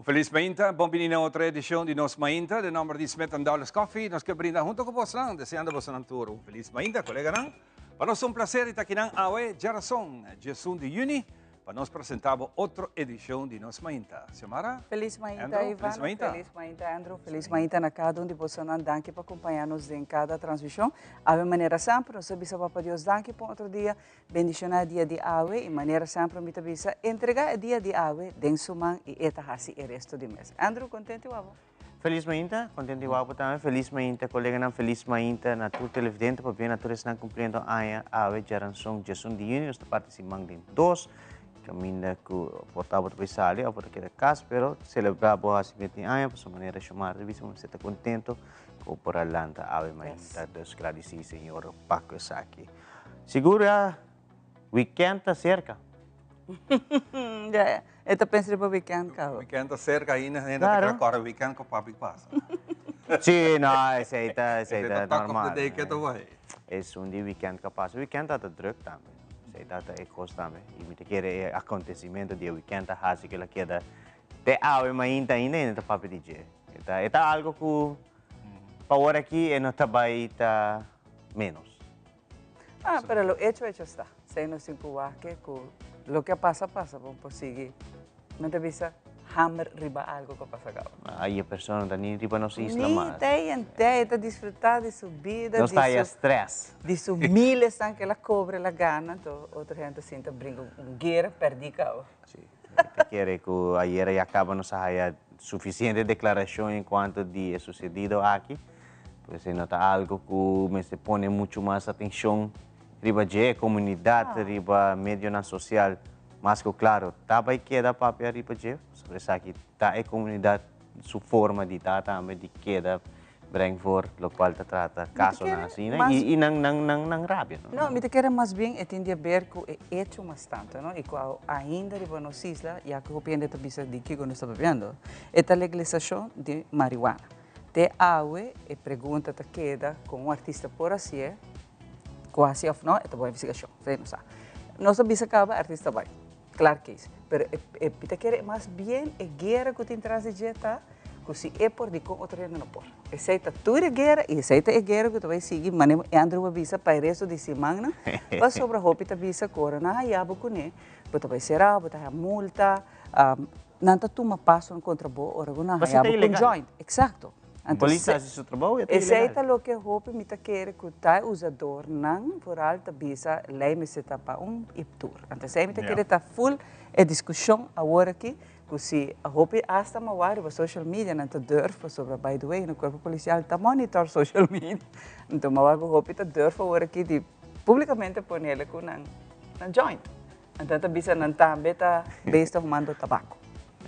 Feliz Mainta, bem-vindo a outra edição de Nos Mainta, de nome de Smith Dollars Coffee. Nós que brindar junto com você, deseando você um tour. Feliz Mainta, colega. Para nós um prazer estar aqui na AUE Geração, Jesus de Juni, para nós apresentar outra edição de Nos Mainta. Samara? Feliz Mainta, Andrew, Ivan. Feliz Mainta. Feliz Mainta, Andrew. Feliz Mainta na cada de vocês. Danke para acompanhar-nos em cada transmissão. A maneira sempre, nós sabemos para Deus, danke por outro dia. Bendicionar dia de AUE e maneira sempre, me tabisa, entregar dia de AUE, den suman e etahasi o resto do mês. Andrew, contente o avô? Feliz Mainta, contente o avô também. Feliz Mainta, colega, não feliz Mainta, na tua televidente, para ver na tua estão cumprindo a AUE Geração Jesus de Juni, nós participamos de 2. Caminha que portava para sair, ou para aquela casa, pero celebrar boa simplesmente anos, por sua maneira de chamar, de vista, você está contente com por alanta, ave mainta, Deus agradecido, Senhor, Paco aqui. Segura, weekend está cerca. Já, eu penso para o weekend, cara. Weekend está cerca ainda, claro. Agora weekend com o papi passa. Sim, não, esse aí está normal. É dia weekend que passa, weekend está druk também. Data é também e me quer acontecimento de weekend a que ela queda te ao mainta ainda não papo de dia é algo que para hora aqui é não trabalha tá menos pero lo hecho está sei no cinco que lo que passa vamos seguir não te visa hammer riba algo que passa agora aí a pessoa não nem riba não se isla mais está desfrutar de sua vida não está aí estresse de sua milhas que ela cobra ela gana então outra gente sinta brinca guerra perdi cao sim quer que ayer acaba não saia suficiente declaração enquanto de sucedido aqui pois se nota algo que me se põe muito mais atenção riba de comunidade riba meio na social mas que claro tá vai queda papel riba de sobre isso aqui tá é comunidade sua forma de estar também de queda bring for lo qual te trata caso na assim e não rábia não me te quer mais bem entender ver que é hecho bastante não e qual ainda riba nos isla já que o pende te bisa de que nós estamos vendo é a legalização de marihuana te aue e pergunta te queda com um artista por assim quase ou não é uma boa investigação sei não sabe nós bisa acaba artista vai claro que isso pero te quer mais bem é guerra que te traz de jeta que se é por de com outro não por aceita tudo é guerra e aceita é guerra que tu vai seguir mas Andrew avisa para o resto de semana para sobre a roupa avisa corona e abo com né tu vai será botar a multa não tá toma passo contra bo ora com na com joint exato polícia faz seu trabalho é aceita lo que roupa me tá quer que tá usador não por alta visa lei me se tapa iptur então se me tá quer tá full é discussão agora aqui que se a roupa hasta mawari para social media não tá durf sobre by the way no corpo policial tá monitor social media então mawari roupa tá durf agora aqui de publicamente pôr nele com na joint então tá visa não tá beta besta fumando tabaco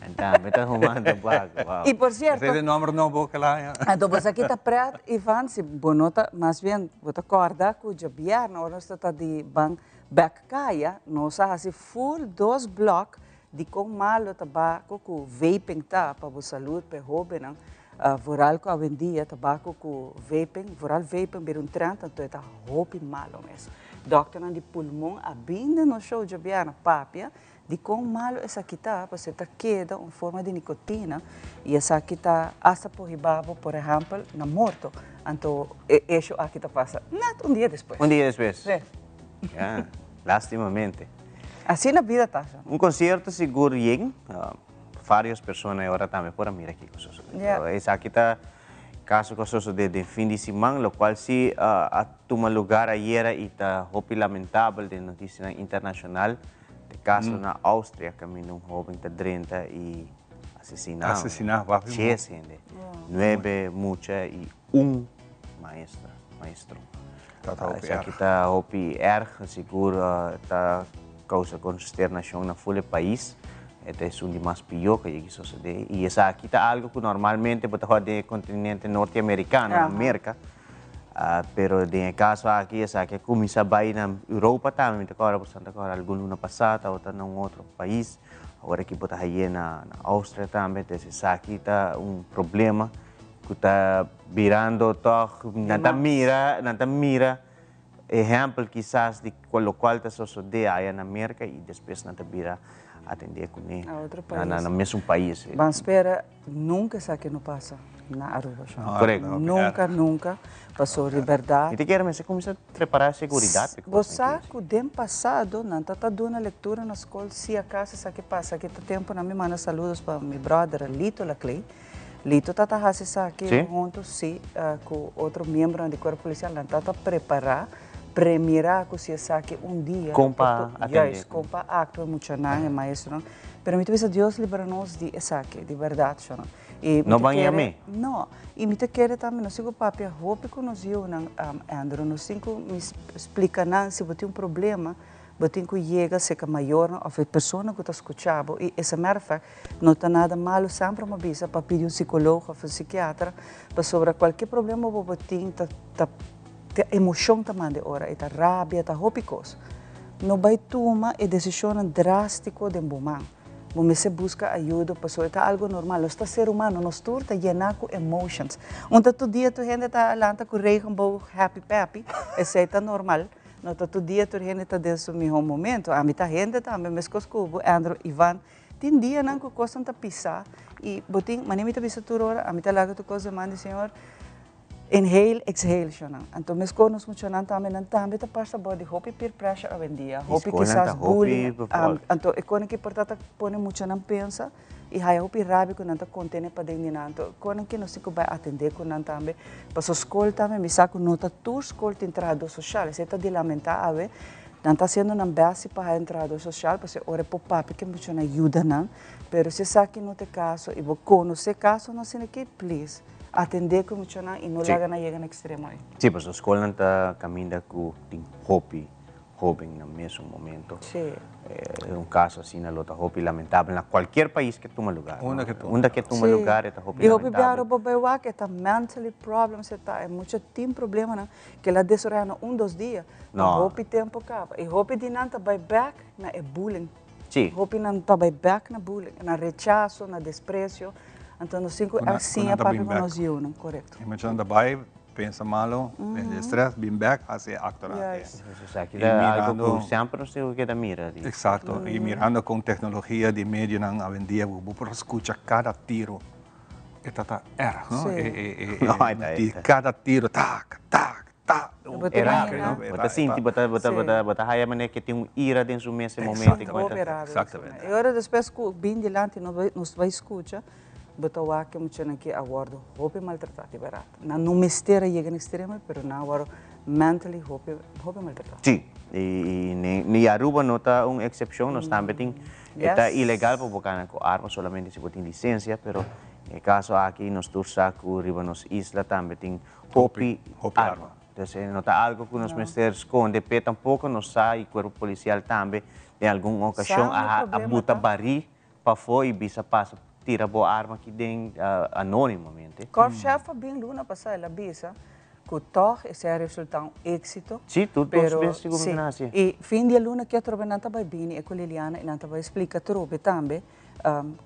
então beta fumando tabaco wow. E por cierto esse é o número não boca lá então você aqui tá preto Ivan se bonota mais bem você acorda que o jabiar na hora está de bank back kaya nós assim full 2 blocos de com malo tabaco com vaping tá para a saúde para hobby não voral com a vendia tabaco com vaping voral vaping bir 30 então é hobby malo mesmo doctor de pulmão abrindo no show de biana papia de com malo essa aqui tá para você tá queda uma forma de nicotina e essa aqui tá hasta por ribabo por exemplo na morto então isso aqui tá passa um dia depois sim lastimamente assim na vida tá concerto seguro yeng várias pessoas agora também por mira aqui essa aqui tá caso de fim de semana o qual se toma lugar ayer e tá hopi lamentável de notícia internacional de caso na Áustria que um jovem de 30 e assassinado 10 gente 9 mucha e maestro essa aqui tá hopi seguro tá causa consternação na full país este é um dos mais pior que isso sucede e essa aqui tá algo que normalmente pode de continente norte-americano América Pero en el caso aqui, essa que começa a ir na Europa também, agora você está agora algum ano passado, ou está num outro país, agora que está aí na Áustria também, então esse aqui está problema que está virando todo, não mira exemplo quizás de lo qual está sucedendo aí na América e depois não vira atender com ele a outro país. no mesmo país. Mas espera, nunca isso aqui não passa na Aruba. Correto. Nunca passou liberdade. E te quero, mas você começa a preparar a segurança. Você, o tempo passado, não está dando leitura na escola, se acaso isso aqui passa, aqui está tempo, na me manda saludos para meu brother, Lito Laclay. Lito está fazendo isso aqui junto, com outro membro do corpo policial, não está preparar para mirar que se isso aqui dia. Compa atender. Compa acto, muito não, maestro. Permite que Deus libera-nos de isso aqui, de verdade, não. Não vai a mim? Não. E me te quer também, não sei o papo, roupa que nós viu, Andrew, não sei como me explica, não, se você tem problema, você tem que chegar, se é maior, ou a pessoa que está escutando, e essa merda, não está nada malo, sempre uma visa para pedir psicólogo ou psiquiatra, para sobre qualquer problema que você tem, a emoção também de hora, a rabia, a roupa coisa. Não vai tomar a decisão drástica de um momento. Você busca ajuda, pessoa, é algo normal. Nós ser humano, nós estamos llenos com emotions. Todo dia tu gente está lanta com regenboog, happy peppy, isso é normal. Todo dia tu gente está dentro do mesmo momento. A mim tá gente também, mas com Andrew, Ivan, tem dia não que coisa tá pisar e botin, mas nem me tá pisar tudo hora. A mim tá lago tu coisa mande senhor. Inhale, exhale, shona. Então, mas quando nós funcionamos também, também está passa body hope peer pressure a dia. Hope quizás bullying. Então, é quando que portanto põe muito na pensa e aí hope rabi quando está contene para dentro na. Então, quando que nós vai atender com nós também, para a escola também, me saco nota tour escola de entrada social, isso está de lamentável. Não está sendo uma base para a entrada social, porque ora por papi que muito ajuda não, mas se sabe não tem caso e vou conhecer caso não se aqui, please. Atender como funciona e não laga na chega no extremo aí. Sim, mas a escola não está caminhando com hobby, no mesmo momento. Sim. É caso assim, na luta hobby lamentável, em qualquer país que toma lugar. Onde que toma lugar, é hobby lamentável. E o hobby biaro bobewa que está mentally problems, é muito tem problema não, que lá desorando 2 dias. Não. Hobby tempo acaba. E hobby de não tá by back na é bullying. Sim. Hobby não tá by back na bullying, na rechaço, na desprezo. Então, assim é para que nós não correto. Imagina da bai, pensa malo, de estresse, being back, hace acto. Isso aqui é algo que sempre se queda mira. Exato, e mirando com tecnologia de meio na avenida, você escuta cada tiro. Está era, não? De cada tiro, tac, tac, tac. Era, você sente, você haya mané que tem ira dentro do mesmo momento. Exatamente. E agora depois que bem diante nós vai escutar. Betul que mucho que aguardo hope maltratado barato. Não mistério chega no extremo, mas não agora mentally hope maltratado. Sim, e Aruba não está uma exceção, nós também tem está ilegal para bocar com arma solamente se você tem licença, mas no caso aqui nós torçamos com riba nos isla também tem hope arma. Então não está algo que nós mistérios esconde, mas tampouco nós sai corpo policial também em alguma ocasião a botar baril para fora e bisa passa tira boa arma que tem anonimamente. Corpo-chefe bem luna passar ela bisa, que toch esse é resultado um êxito. Sim, tudo bem seguro assim. E fim de luna que a tropa não está bem e com Liliana e não está explica tropa também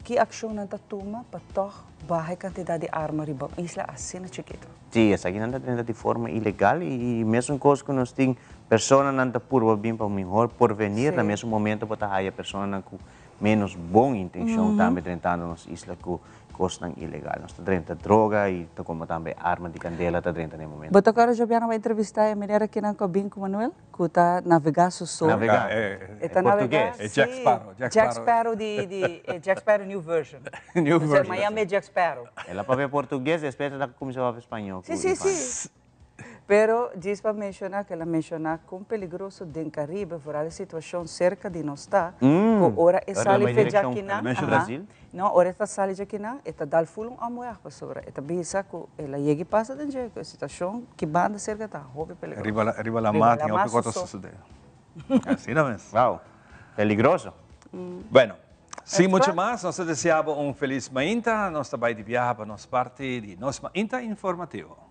que ação não está toma para toch baixa quantidade de arma riba isla assim na chiquito. Sim, essa aqui não está de forma ilegal e mesmo coisa que nós tem pessoa não está por bem para melhor por venir no mesmo momento para a pessoa com menos boa intenção também tentando nas islas que costam ilegal. Nós tentando droga e como também arma de candela está tentando no momento. Mas agora já vieram entrevistar a mulher aqui na cabine com Manuel, que está navegando sul. Navegar, é português. É Jack Sparrow. Jack Sparrow new version. New version. Miami é Jack Sparrow. Ela para ver português e depois ela começou a falar espanhol. Sim. Pero diz para mencionar que ela menciona com perigoso do Caribe, por a situação cerca de nós está, que ora é sali feja aqui na, não, ora está sali aqui na, está dal fulum a moer para sobre, está bisa que ela chega e passa de jeito, a situação que banda cerca está, hobby perigoso. Arriba la mata, o que coisa sucede. Assim não é? Wow, peligroso. Bueno, sem muito mais, nós desejamos feliz Mainta, nós também de viagem para nossa parte de nosso Mainta Informativo.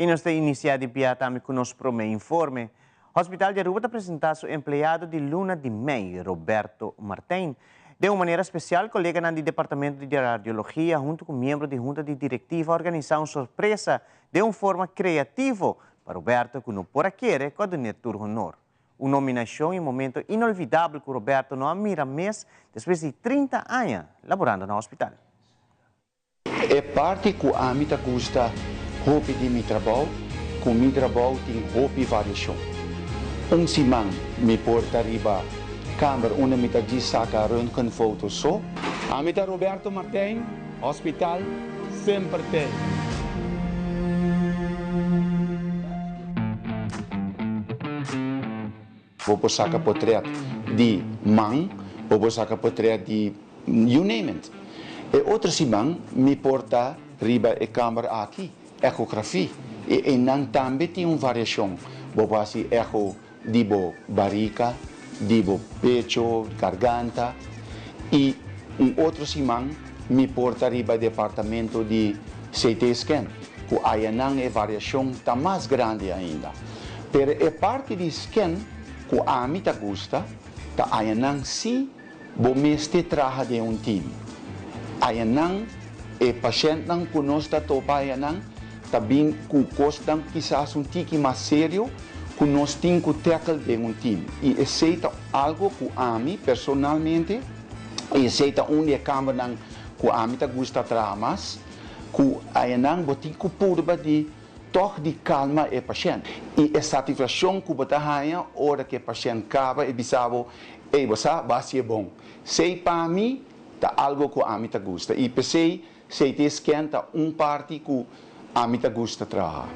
E nossa iniciativa também conosco para o informe. O Hospital de Aruba apresenta o empregado de Luna de Mei, Roberto Martin. De uma maneira especial, colega do Departamento de Radiologia, junto com membro da Junta de Diretiva, organizaram uma surpresa de uma forma criativa para Roberto, que não por querer com a Donatur Honor. Uma nominação em um momento inolvidável que Roberto não mira mês depois de 30 anos laborando no hospital. É parte que a mim gosta roupa de meu trabalho, com meu trabalho tem roupa e variação. Simão me porta riba câmera onde me diz saca röntgen foto só. A mim Roberto Martin, hospital sempre tem. Vou sacar portrait de mãe, vou sacar portrait de you name it. E outro simão me porta riba a câmera aqui, ecografia. E não também tem uma variação. Vou fazer eco de barriga, de pecho, garganta. E outro simão me porta riba departamento de CT scan. Que aí não é variação tá mais grande ainda. Pero é parte de scan que a mim gosta, tá aí não se vou mestre trabalha de um time. Aí não é paciente não conosco topa aí não também que custa quizás tique mais sério que nós temos que tackle de um time e aceita algo que a mim personalmente e aceita onde a câmera não que a mim gosta trabalhar mais que aí não vou ter que purba de toque de calma é paciente e a satisfação que você ganha hora que o paciente acaba e bisavo e você vai ser bom sei para mim tá algo que a mim gosta e pensei se te esquenta parte que a mim gosta trabalhar.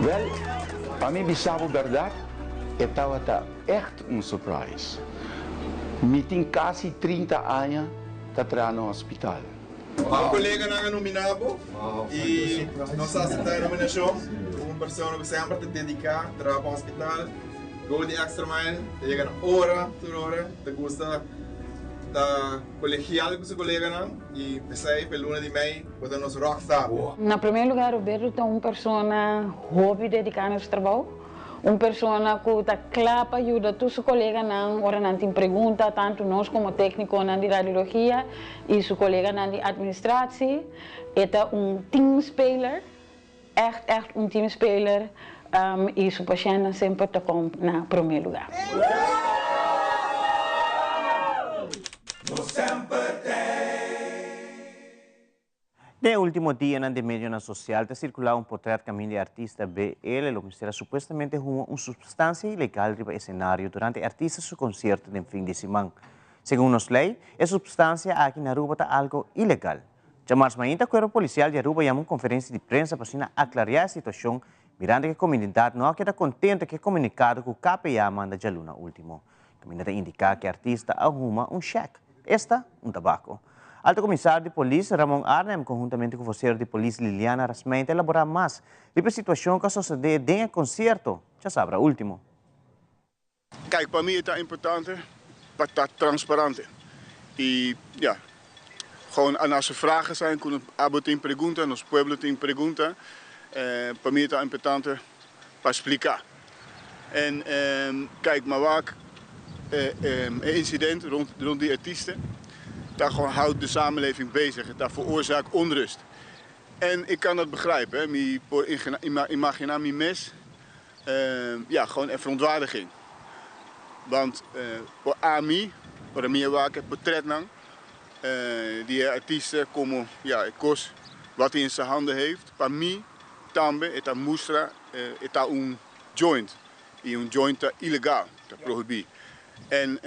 Wel, para mim, bisavo verdade, estava echt surprise. Me tem quase 30 anos trabalhando no hospital. Een collega na nominado e nós aceitamos a nominação. Uma pessoa que sempre te dedica a trabalhar no hospital. Go de extra mile, te llega hora por hora, te gusta da colegial com seu colega e pensei pelo Luna de Mei, quando nós rockstar. Na primeiro lugar, Roberto é uma pessoa hobby dedicada ao trabalho. Uma pessoa que está clara para ajudar todos os colegas na hora não tem pergunta, tanto nós como técnico na radiologia e os colegas na administração. É team speler, echt team speler e os pacientes sempre estão na primeiro lugar. No último dia, na mídia social, está circulando portrait caminho de artista BL, que será supostamente uma substância ilegal no escenário durante artistas su concerto de fim de semana. Segundo as leis, a substância aqui na Aruba está algo ilegal. Jamás Mainta, o Cuerpo Policial de Aruba, llamó uma conferência de prensa para aclarar a situação, mirando que a comunidade não queda contente que o comunicado que o KPA manda de Luna último. A comunidade indica que o artista arruma um cheque, esta um tabaco. Alto Comissário de Polícia Ramon Arnem, conjuntamente com o voceiro de Polícia Liliana Rasmenta, elaborar mais sobre a situação que sucedeu dentro do concerto. Já sabe, último. Kijk, para mim é importante para estar transparente. E, ja, gewoon aan als er vragen zijn, kunnen we tem pergunta, nos pueblo tem pergunta. Para mim é importante para explicar. En kijk, maar vaak incident rond die artiesten. Dat gewoon houdt de samenleving bezig. Dat veroorzaakt onrust. En ik kan dat begrijpen. Hè. Imaginar mi mes. Ja, gewoon een verontwaardiging. Want voor AMI, voor de meerwaarde portret nang, die artiesten komen, ja, ik kost wat hij in zijn handen heeft. Para mí, tambe, eta mustra, eta un joint. E un joint tá ilegal, tá proibido. En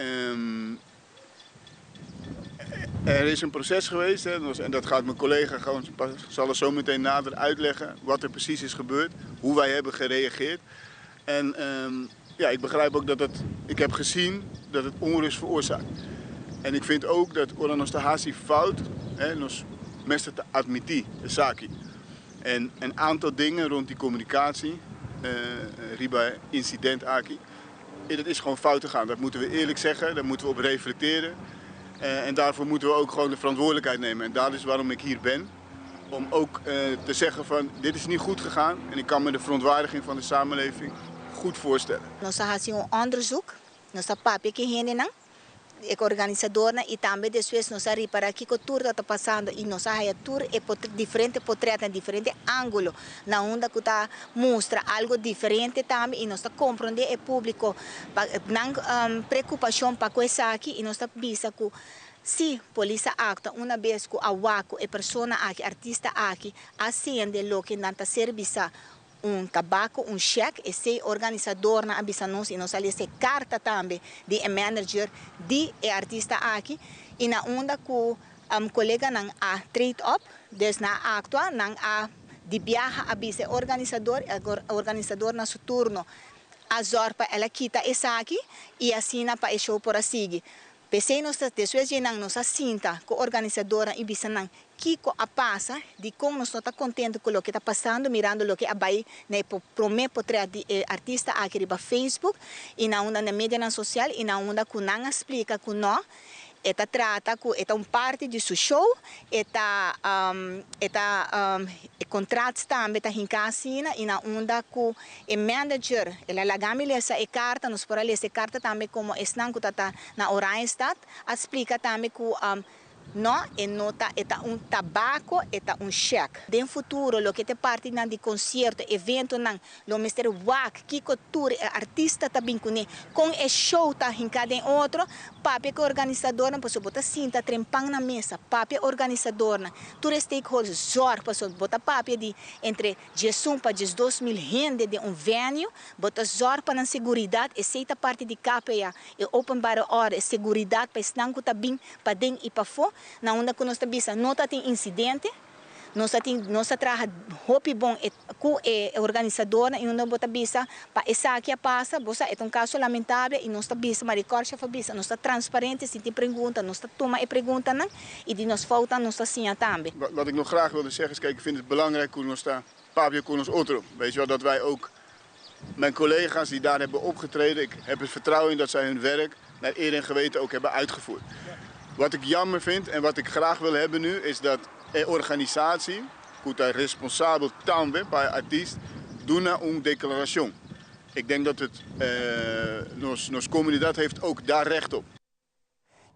er is een proces geweest, hè, en dat gaat mijn collega gewoon, zal er zo meteen nader uitleggen wat er precies is gebeurd, hoe wij hebben gereageerd. En ja, ik begrijp ook dat ik heb gezien dat het onrust veroorzaakt. En ik vind ook dat ons de hasi fout, nos meester te admitir, de saki. En een aantal dingen rond die communicatie, riba incident aki, dat is gewoon fout gegaan. Dat moeten we eerlijk zeggen, daar moeten we op reflecteren. En daarvoor moeten we ook gewoon de verantwoordelijkheid nemen. En dat is waarom ik hier ben. Om ook te zeggen van dit is niet goed gegaan. En ik kan me de verontwaardiging van de samenleving goed voorstellen. Nós fazemos onderzoek, nós papi que heen ik organizador na e também depois nós reparar que tour está passando e nós a tour é diferente portrait, diferente ângulo, na onda que está mostra algo diferente também e nós está compreender o público, não preocupação para coisa aqui e nós está visa que se polícia acta uma vez que a waco é pessoa aqui, artista aqui, acende lo que não está serviço tabaco, cheque, e se organizador na abisanos e nós ali se carta também de manager de artista aqui e na onda que colega não a trade up, des na actua não a de viaja abisa organizador na seu turno a zorpa ela quita essa aqui e assina para o show por a seguir. Pensei nós depois de não nossa cinta com organizadora e bisanang Kiko a passa de como nós está contente com o que está passando, mirando o que a vai né promete portrait de artista aqui no Facebook e na onda na mídia social e na onda que não explica que não esta trata que esta parte de seu show esta contratos também está em casina e na onda que o manager ela lagami essa carta nos por ali essa carta também como estão que está na Oranjestad explica também que não é nota é tabaco é cheque. De futuro, o que é parte de concerto, evento não, o Mr. Wak, que tour, artista também com o show tá em cada outro, papi que organizador não posso botar cinta trempang na mesa, papi organizador não, tour stakeholders zorg posso botar papi de entre 10 para 12 mil gente de venue, botar zorg para a segurança, e seita parte de KPA, e open bar hora, e segurança para estar com também para dentro e para fora. Na onda que nós estamos não tem incidente, nós trabalhamos hopi bom com a organizadora e nós estamos para essa aqui a passa, é um caso lamentável e nós estamos mas recorte a fazer, nós estamos transparente, se tem pergunta, nós toma a pergunta não e de nós falta nós assim também. Wat ik nog graag wilde zeggen is, kijk, ik vind het belangrijk hoe ons daar Pabio Koen ons outro, weet je wel dat wij ook mijn collega's die daar hebben opgetreden, ik heb het vertrouwen in dat zij hun werk naar eer en geweten ook hebben uitgevoerd. Wat ik jammer vind en wat ik graag wil hebben nu is dat de organisatie, goed responsabel tambe bij artiest, doen een declaratie. Ik denk dat het nos comunidad heeft ook daar recht op.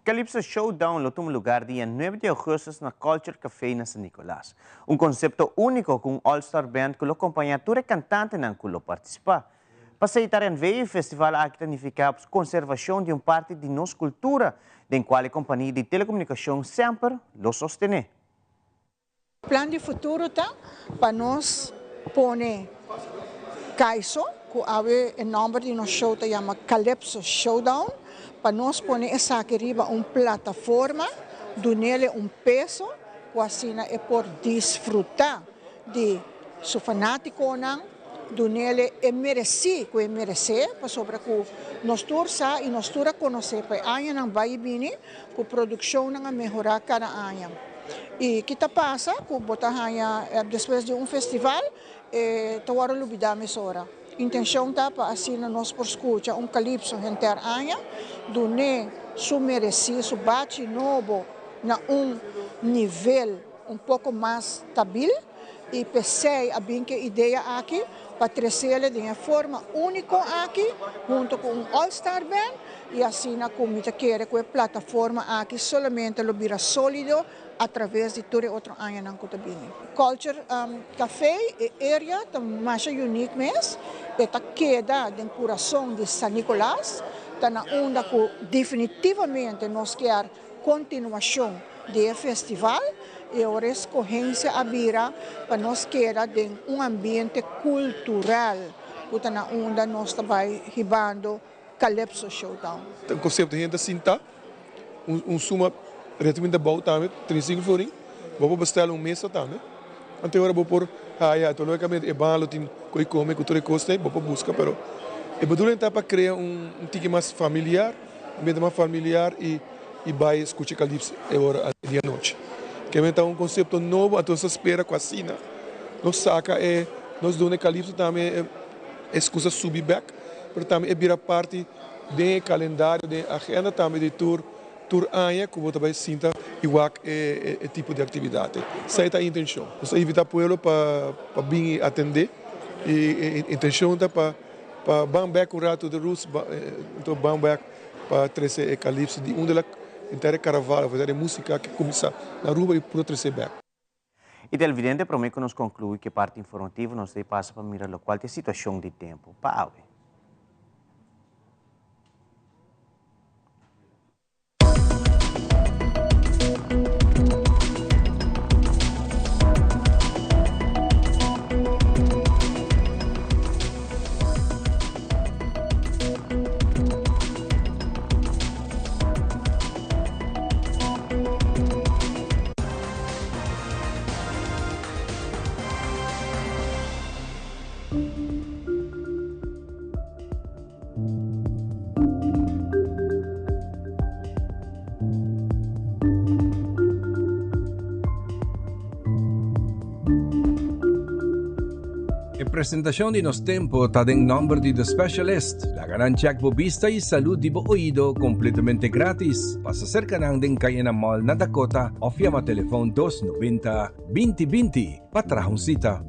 Calypso Showdown lo tuvo lugar dia 9 de agosto na Culture Café na San Nicolás. Concepto único com all-star band que lo acompanha toda cantante na que lo participa. Para em veio festival aqui significa conservação de parte de nossa cultura, de qual a companhia de telecomunicação sempre lo sostene. O plano de futuro tá para nós pôr Kaiso, que é o nome de nosso show que chama Calypso Showdown, para nós pôr essa aqui riba plataforma, donele peso, que assim é por desfrutar de seu fanático não. Donele mereci, que merece, para sobre que nós tursa e nós tura conhecer para ano não vai vir, que a produção não melhorar cada ano. E que tá passa, que botar depois de festival, tawaro lubidame hora. Intenção tá para assim nós por escuta calypso inter ano, done su mereci, su bate novo na nível pouco mais stabil. E pensei a bem que ideia aqui para trazer de uma forma única aqui, junto com all-star band e assim como eu quero que a plataforma aqui somente lo vira sólido através de todo outro ano não cutabini. Culture Café é área mais unique mesmo, está queda no coração de San Nicolás, está na onda que definitivamente nós quer continuação do festival. E a escorrência abira para nós queira de ambiente cultural, que na onda nós estamos ribando Calypso Showdown. O conceito de gente cinta, suma retomada bom também, 35 florim, vou bestar mesa também. Ante agora vou por logicamente é bom tem coi come com todo custo, vou buscar, pero é bedoeling para criar tique mais familiar, ambiente mais familiar e e vai escutar Calypso agora de noite. Que é um conceito novo, a todos espera com a Sina. Nós saca nós damos Calypso também excusa subir back, mas também vira parte do calendário, da agenda também de tour anha, como também sinta igual tipo de atividade. Essa é a intenção. Nós evitamos o povo para vir atender e a intenção é para bang back um rato de roots, então bang back para trazer Calypso de onde ela inteira carnaval, fazer música que começa na rua e por trazer back. E televidente prometo nos conclui que parte informativa nos passa para mirar o qual é a situação de tempo. Pau. Presentación de nos tempo está en nombre de The Specialist, la gran check bobista y salud de oído completamente gratis. Pasa cerca ng Cayena Mall na Dakota o llama teléfono 290-2020 para traer una cita.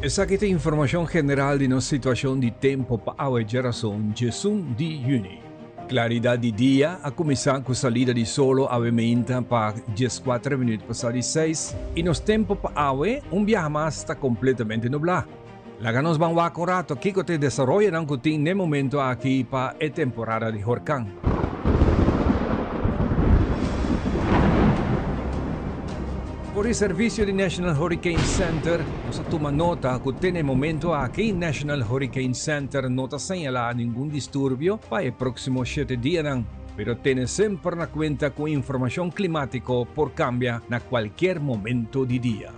Esa que información general de nuestra situación de tempo para la geración Jesús de Juni. Claridad de día a comenzar con salida de solo a 20 para 14 minutos pasado de 6 y nos tempo para agua un viaje más está completamente nublado. La ganos van a un rato aquí que te desarrolla en cutín en momento aquí para la temporada de huracán. Por el servicio de National Hurricane Center, nos toma nota que tiene momento aquí National Hurricane Center no está señalado ningún disturbio para el próximo 7 días, pero tiene siempre en cuenta con información climática por cambia en cualquier momento de día.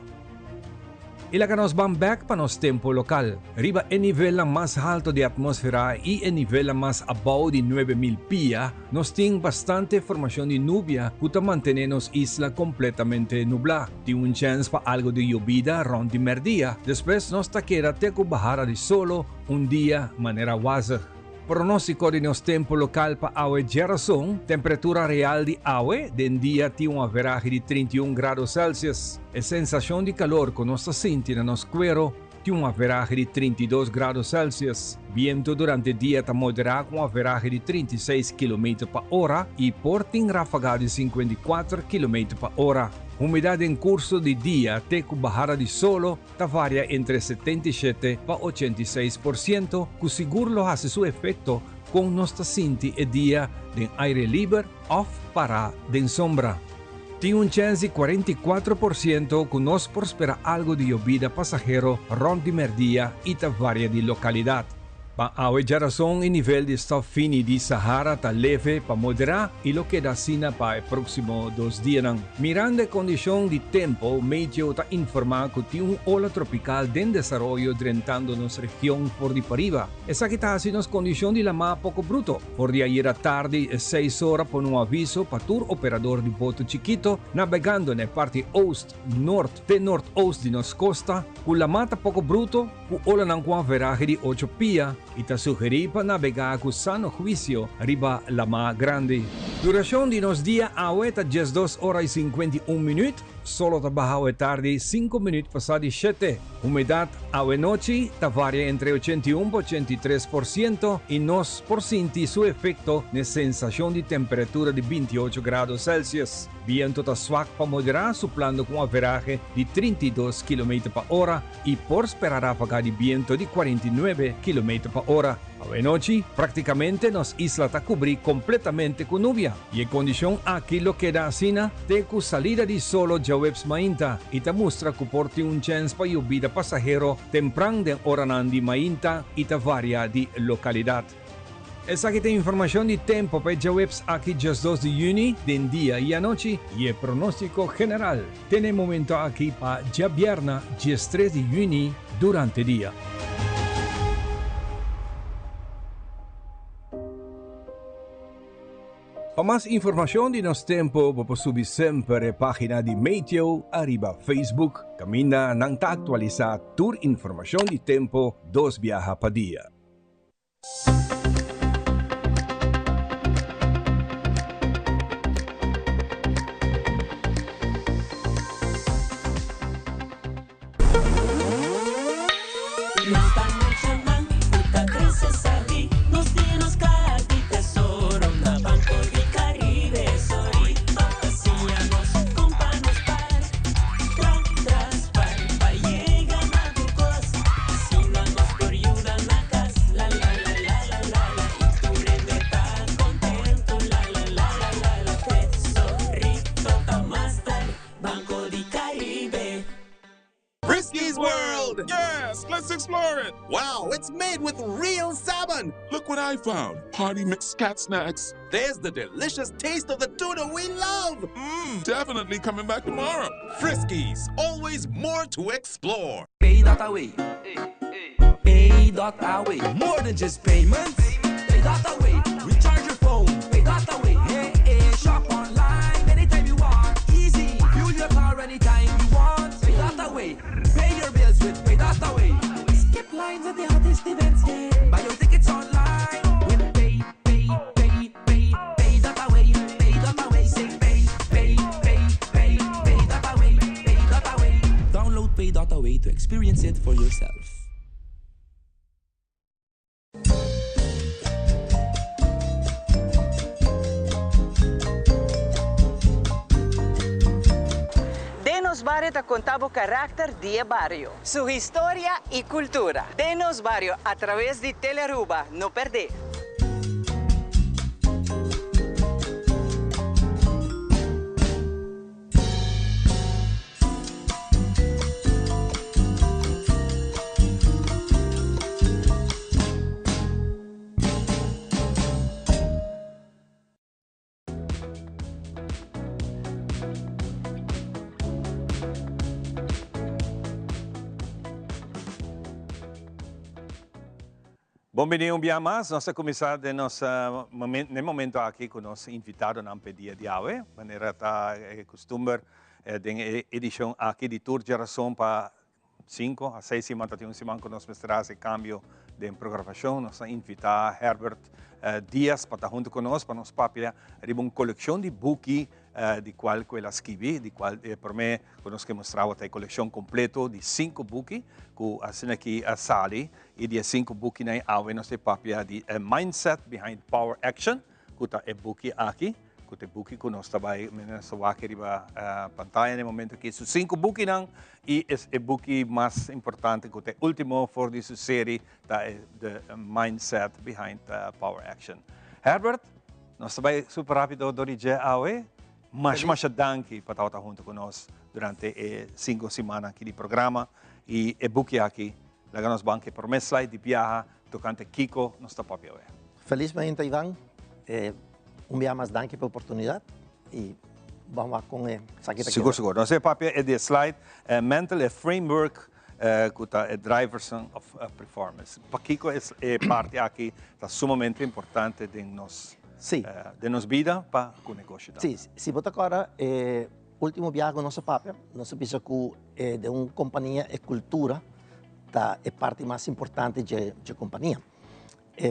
Y la que nos van back para nuestro tiempo local. Arriba el nivel más alto de atmósfera y el nivel más abajo de 9,000 pies, nos tiene bastante formación de nubia que mantenemos isla completamente nublada. Tiene un chance para algo de lluvia rond de mediodía. Después nos queda teco bajada de solo un día manera guasa. Pronóstico de nuestro tiempo local para agua geração, temperatura real de agua del día tiene un averaje de 31 grados Celsius. La sensación de calor que nos siente en nuestro cuero tiene un averaje de 32 grados Celsius. Viento durante el día está moderado con un averaje de 36 km por hora y porting ráfaga de 54 km por hora. Humedad en curso de día teco bajada de solo ta varia entre 77 a 86%, que seguro lo hace su efecto con nuestra sinti el día de aire libre off para de sombra. Tiene un chance de 44% que nos prospera algo de lluvia pasajero rond de mediodía y ta varia de localidad. Para agua geração, el nivel de estado fini de Sahara está leve para moderar y lo que da sina para el próximo 2 días. Mirando la condición de tiempo, medio está informado que tiene una ola tropical de desarrollo drentando nuestra región por de arriba. Esa que está haciendo condición de la mar poco bruto. Por de ayer a tarde, 6 horas por un aviso para todo operador de bote chiquito navegando en la parte oeste, norte-oeste de nuestra costa, con la mata poco bruto, con ola nan con averaje de 8 pies. Y te sugerí para navegar con sano juicio arriba la mar grande. Duración de los días agua está 2 horas y 51 minutos. Solo está bajado de tarde 5 minutos pasado de 7. Humedad agua noche está varia entre 81 y 83% y nos por sentir su efecto de sensación de temperatura de 28 grados Celsius. Viento está suave para moderar, soplando con un averaje de 32 km por hora y por esperar ráfaga de viento de 49 km por hora. A noche, prácticamente nos isla está cubrir completamente con lluvia. Y en condición aquí lo que da sina, de que salida de solo ya webs mainta y te muestra que porte un chance para lluvia pasajero temprano de hora de mainta y te varia de localidad. Esa que tem información de tiempo para ya webs aquí just 2 de junio, del día y anoche, y el pronóstico general. Tiene momento aquí para ya viernes, 3 de junio, durante el día. Para más información de nos tempo, vamos subir sempre página de Meteo, arriba Facebook, camina nang ta-actualiza tour información de tempo, 2 viaja pa dia. Frisky's World! Yes, let's explore it! Wow, it's made with real salmon! Look what I found! Party mixed cat snacks. There's the delicious taste of the tuna we love! Definitely coming back tomorrow. Frisky's, always more to explore. Pay.away. Pay.away. More than just payments. Pay.away. Recharge your phone. Pay.away. Hey, hey, shop online anytime you want. Easy. Fuel your car anytime you want. Pay.away. Pay your bills with Pay.away. Skip lines at the hottest events, yeah. Buy your tickets online with Pay.away. Pay.away. Say Pay.away. Pay.away. Download Pay.away to experience it for yourself. Denos Barrio te contaba carácter de barrio, su historia y cultura. Denos Barrio a través de Teleruba, no perder. Bom-vindo um dia mais. Nós vamos começar de nosso momento aqui com o nosso invitado na pedia de hoje. Maneira está costume de edição aqui de Tour Geração para 5 a 6 semanas, tem uma semana que nós mostramos esse cambio de programação. Nós vamos invitar Herbert Dias para estar junto conosco, para nos papel uma coleção de buques de qual que ela escreve, de qual por mim nós que mostrava a coleção completa de 5 buques que assim aqui a Sally e de 5 buques na ave nós papel de Mindset Behind Power Action, que está é buque aqui. Que buki que nós trabalhamos sa waki riba pantalla no momento que são 5 buki nang e é buki mais importante que o último for dessa série da the Mindset Behind Power Action. Herbert, nós trabalhamos super rápido do dia awe, mas danke para estar junto conosco durante 5 semanas aqui de programa e é buki aqui, lá nos banque por slide de viaja tocante Kiko nos está papel. Felizmente Ivan. Dia mais danke pela oportunidade e vamos lá com Seguro. Nós papel é de slide mental framework que está drivers of performance. Para Kiko é parte aqui está sumamente importante de nos vida para o negócio. Sim, se você agora último viagem com nosso papel, nós pensamos que de uma companhia e cultura tá é parte mais importante de companhia.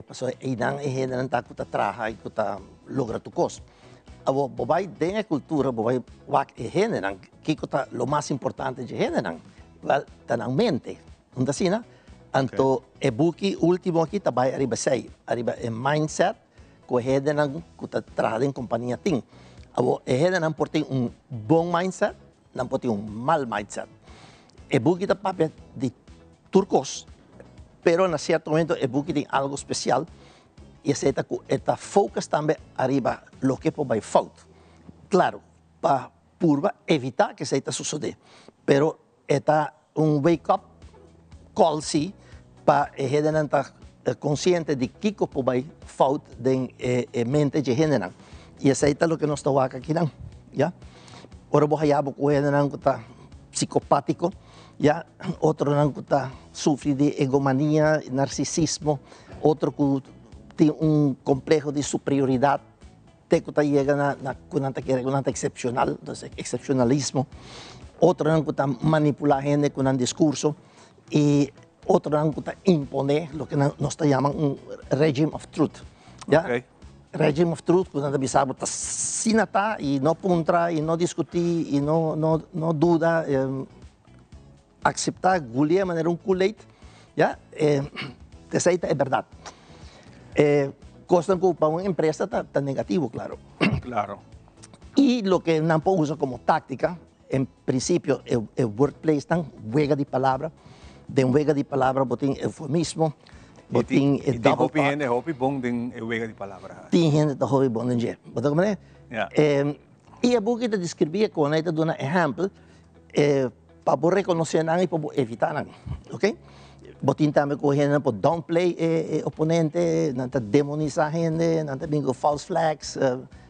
Pasal idang ehedan tak kita traha kita logra tu kos. Abo bobai dengan kultura bobai wak ehedan kiko ta lo mais importante de ehedan val tanang mente. Unda sina anto ebuki último aqui tabai arriba sei arriba mindset ko ehedan kita traha em companhia ting. Abo ehedan portem bom mindset não portem mal mindset. Ebuki ta papel de turcos. Pero en cierto momento el buque tiene algo especial y está focus también arriba lo que puede faltar. Claro, para purva evitar que se suceda, pero está un wake up call sí para estar consciente de qué puede faltar de mente de general. Y eso es lo que nos está aquí, ¿ya? Ahora voy a hablar psicopático. Ya, otro que sufre de egomanía, narcisismo, otro que tiene un complejo de superioridad, teco llega na kunanta quiere kunanta excepcional, entonces excepcionalismo. Otro nan kuta manipular gente con un discurso y otro nan kuta imponer lo que nos llaman un regime of truth. ¿Ya? Okay. Regime of truth, kunanta bisa bota sinata y no puntra y no discutir y no duda, aceptar gulia manera un culate, ¿ya? Te sei es verdad. Cosa que para una empresa está negativo, claro. Claro. Y lo que Nampo usa como táctica, en principio, el workplace está juega de palabra, de juega de palabra, botín eufemismo, botín double hopi gente, hopi bom den juega de palabra. Tem gente que hopi bom den je. Botín como y el book te describía con este de un ejemplo, para reconocer y para evitar, ¿ok? Botín también cogiendo por downplay oponente, nanta demonizar gente, nanta bingo false flags,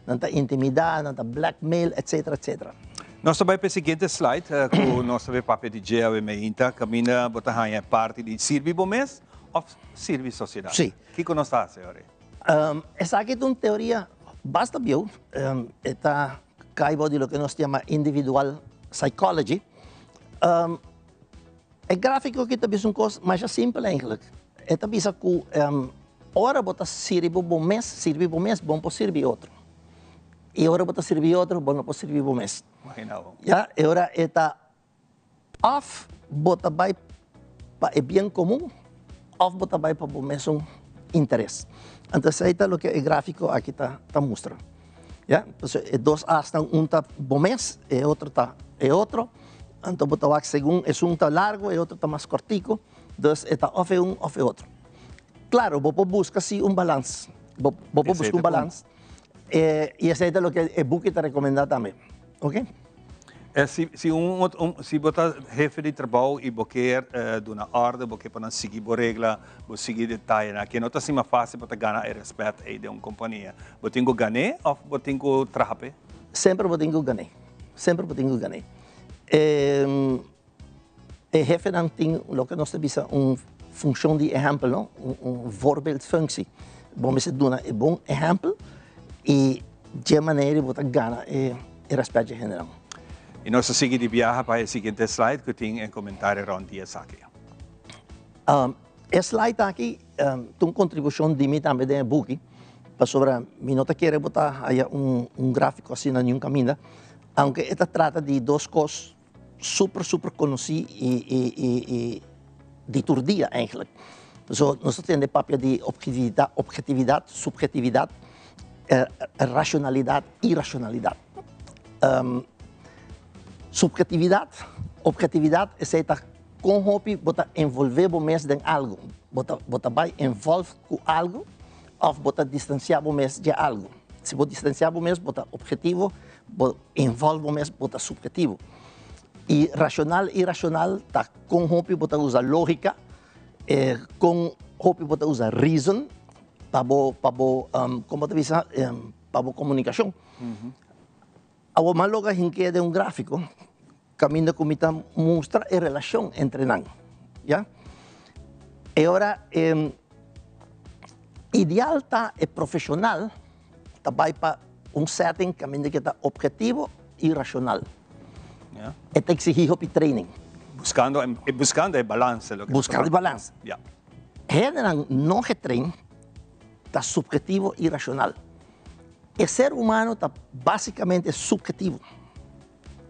nanta intimidar, nanta blackmail, etc. Nós também para o seguinte slide, com nós também papel de gel e meinta, caminha botar a parte de servir bom mês ou servir sociedade. Sim. O que nós está, senhor? Essa aqui é uma teoria bastante boa, está caibo de lo que nós chama individual psychology. O gráfico aqui também é uma coisa mais simples, eigenlijk. É também que ora botar servir bom mês, bom para servir outro. E ora botar servir outro, bom para servir bom mês. Imaginava. Ja, ora está off botar vai para o bem comum, off botar vai para o mesmo interesse. Então, isso é o que o gráfico aqui está mostrando. Ja, então, dois A's estão está bom mês, e outro está outro. Então, botar aqui segundo, está largo e outro está mais cortico. Então, está off off outro. Claro, vou buscar sim balance. Vou buscar balance. E esse é o que o book está recomendando também. Ok? Se botar jefe de trabalho e boquer de uma ordem, boquer para seguir a regra, seguir detalhes, que não está assim mais fácil para ganhar o respeito de uma companhia. Você tem que ganhar ou você tem que trabalhar? Sempre você tem que ganhar. Sempre você tem que ganhar. O jefe não tem o que nós temos uma função de exemplo, não? Voorbeeldfunctie. Vamos dar um bom exemplo e de maneira você ganha o respeito geral. E nós seguimos de viagem para o seguinte slide, que tem um comentário rond essa aqui. O slide aqui tem uma contribuição de mim também no book, para sobre mim não quero botar aí gráfico assim na nenhum caminho, aunque esta trata de duas coisas super conhecidas e de turdia, eigenlijk. Então, nós temos o papel de objetividade, subjetividade, racionalidade e irracionalidade. Subjetividade, objetividade é essa com hopi bota envolver o mês em algo, bota vai envolve com algo, ou bota distanciar o mês de algo. Se você distanciar o mês, bota objetivo, envolve o mês, bota subjetivo. E racional e irracional tá com hopi bota usa lógica, com hopi bota usa reason, para como te diz, para comunicação. A mais logo em que é gráfico, caminho como está mostra a relação entre nós, já? E agora ideal está é profissional, tá vai para setting caminho que está objetivo e racional. Yeah. É tem que exigir o training. Buscando o balance. Buscando o balance. Yeah. General não retrein está subjetivo e racional. O ser humano está basicamente subjetivo.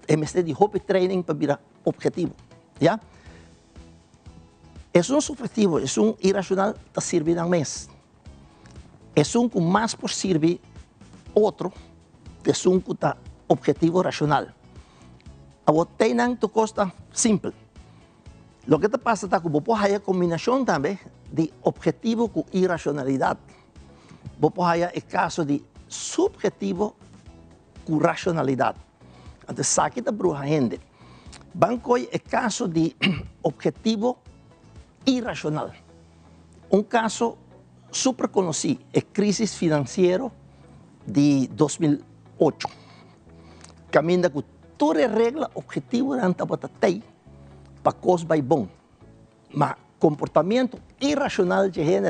É mestre de hobby training para virar objetivo. Já? É subjetivo, é irracional, está servindo mês. É que mais por servir outro, é que está objetivo racional. A você tem tu costa simples. O que te passa é que você pode ter a combinação também de objetivo com irracionalidade. Você pode ter o caso de subjetivo com racionalidade. Então, sabe que bruxa gente. Banco é caso de objetivo irracional. Caso super conhecido é a crise financeira de 2008. Caminha com toda a regra, objetivo não está para coisas vai bom. Mas comportamento irracional de gente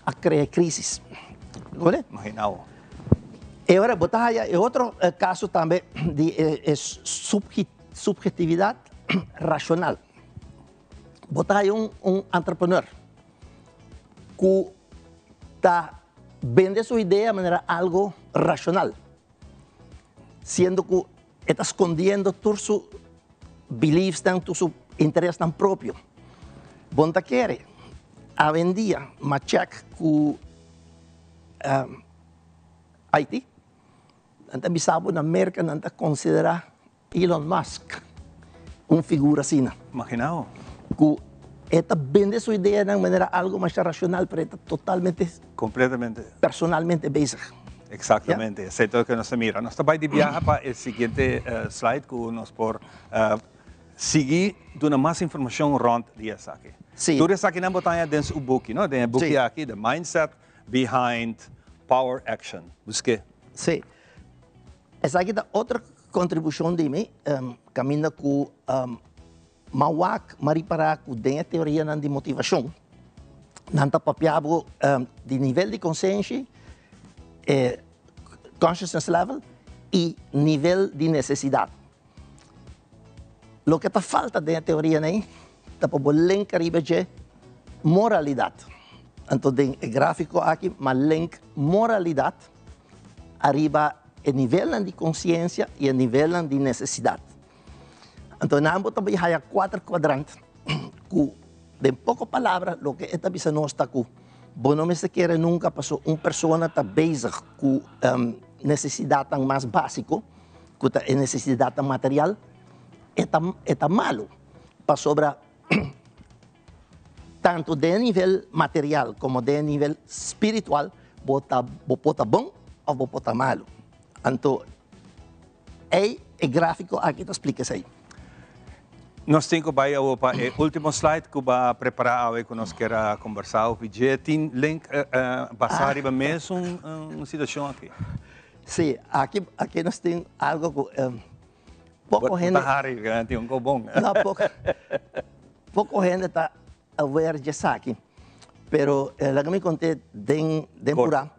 a criar crises. Imaginava. Y ahora, hay otro caso también de subjetividad racional. Hay un entrepreneur que vende su idea de manera algo racional, siendo que está escondiendo todos sus beliefs, todos sus intereses tan propios. Bonta quiere a vendía más check que Haití. Anta bisabo na América anta considera Elon Musk una figura así. Imaginado. Que esta vende su idea de manera algo más racional, pero está totalmente, completamente, personalmente basic. Exactamente, yeah. Sei todo que nos mira. Nós também de viajar para o seguinte slide que nós por seguir dando mais informação rond disso aqui. Sim. Tudo isso aqui não botar dentro do book, não? Tem book aqui, the mindset behind power action. Busque. Sim. Essa aqui é outra contribuição de mim, caminha com mawak maripara com a teoria de motivação. Nanta papiabo de nível de consciência, consciousness level e nível de necessidade. O que está falta da teoria né, está para link arriba de moralidade. Então tem gráfico aqui, mas link moralidade arriba o nível de consciência e o nível de necessidade. Então nós também há 4 quadrantes que de poucas palavras o que esta bisa nós está com bom não se quer nunca passou pessoa está bezig com necessidade mais básico, com a necessidade material, é malo para sobra tanto de nível material como de nível espiritual, bota bom ou bota malo. Então, é gráfico aqui te explica isso aí. Nós temos que vai ao último slide que vai preparar o que nós queremos conversar. O PJ tem link passar riba mesmo uma situação aqui. Sim, aqui nós temos algo que pouco gente tem um bom. Não, pouco gente está aware disso aqui. Pero lá que me contei dentro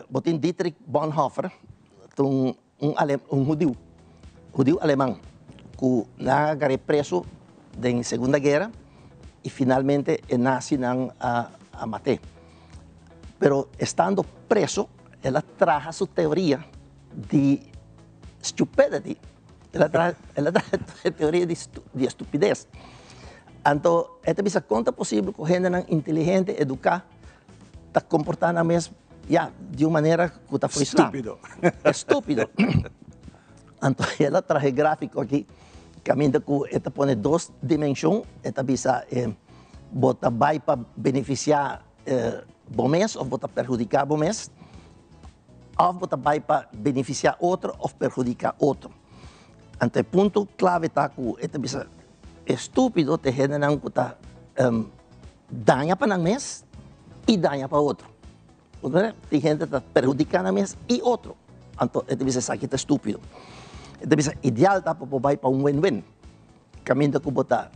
botin Dietrich Bonhoeffer, um judeu alemão, que nagaré preso da Segunda Guerra e finalmente nasce a matar. Pero estando preso, ela traz sua teoria de stupidity. Ela traz a teoria de estupidez. Então, esta bisa conta possível que a gente inteligente, educada, está comportando mesmo de uma maneira que está foi estúpido. Estúpido. Então, ela traz gráfico aqui, caminho que ela põe 2 dimensões, ela bisa bota vai para beneficiar bom mês ou bota perjudicar bom mês, ou bota vai para beneficiar outro ou perjudicar outro. Então, o ponto clave está que ela bisa estúpido te generan que está daña para um mês e daña para outro. Tem gente que está perjudicando um mês e outro. Então, ela bisa sabe que está estúpido. Ela bisa ideal está para um win-win. Caminho que bota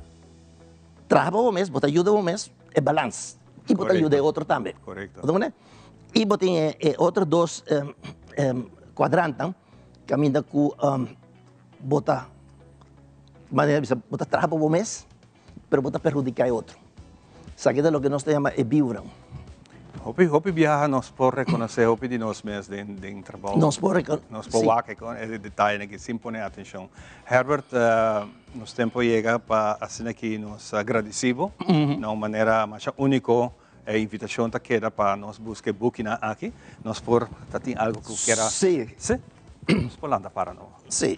trabalho o mês, bota ajuda o mês, é balance. E bota ajuda o outro também. Correto. E bota outros 2 quadrantes, caminho que bota maneira de botar trabalho o mês, mas botar perjudicar outro. Sabe é o que nós chamamos de biurão. Hopi viaja nós por reconhecer hopi de nós mesmos de trabalho. Nós por waque com esse detalhe que se impõe atenção. Herbert, nosso tempo chega para assim aqui nós agradecemos, de uma maneira mais única. A invitação está queda para nós buscar book aqui. Nós por tem algo que queira. Sim. Nós por lá para nós. Sim.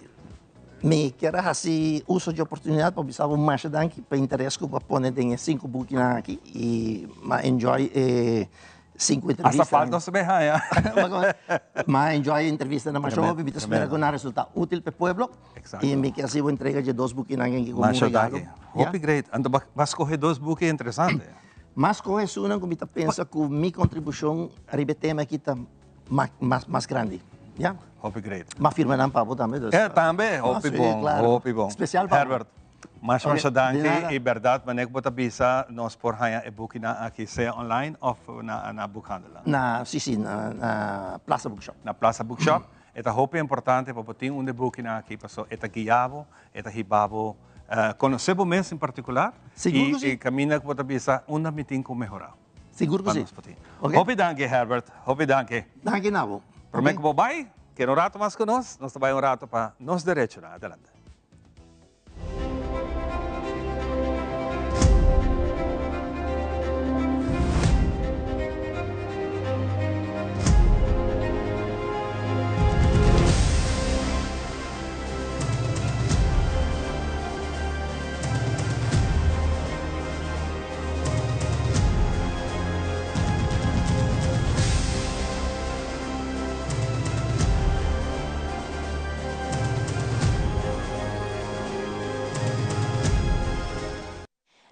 Me quero assim uso de oportunidade para bisar mais danke para interesse que para pôr em 5 books aqui e mais enjoy 5 entrevistas. Essa parte não se berra, mas enjoy entrevista na mais jovem, eu espero que o resultado útil para o povo. E me quero assim entrega de 2 books aqui como regalo. Hope great. Então vas escolher 2 books interessantes. Mas com isso não como eu penso que minha contribuição a tema aqui está mais grande. Yeah? Hope great. Mas firma não para também. Também, hope bom. Claro. Hope bom. Especial para Herbert, Mas Okay, danke, de nada. verdad, manek bota bisa, nos por haya e-booking na aqui, seja online of na bookhandel lang. Na Plaza Bookshop. Na Plaza Bookshop. Eta hope importante para botin um e-booking na aqui, passo eta guiabo, eta hibabo, conhecebo mesmo em particular, Seguro que sim. e caminha que bota bisa, uma meeting com melhorar. Seguro que sim. Okay. Hope danke, Herbert. Hope danke. Danke, Nabo. Prometo que vou vai, que um rato mais conosco, nós trabalhamos um rato para nos direitos lá. Adelante.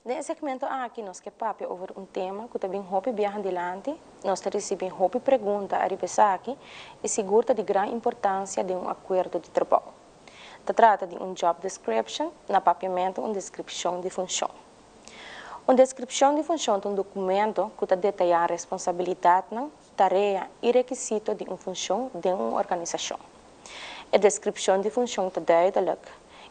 Nesse segmento aqui, nós que papo over um tema que também hope viaja adiante, nós recebemos hope pergunta a aqui e segura de grande importância de acordo de trabalho. Se trata de job description, na papiamento descrição de função. Descrição de função é documento que detalha a responsabilidade, tarefa e requisito de função de uma organização. A descrição de função é duidelijk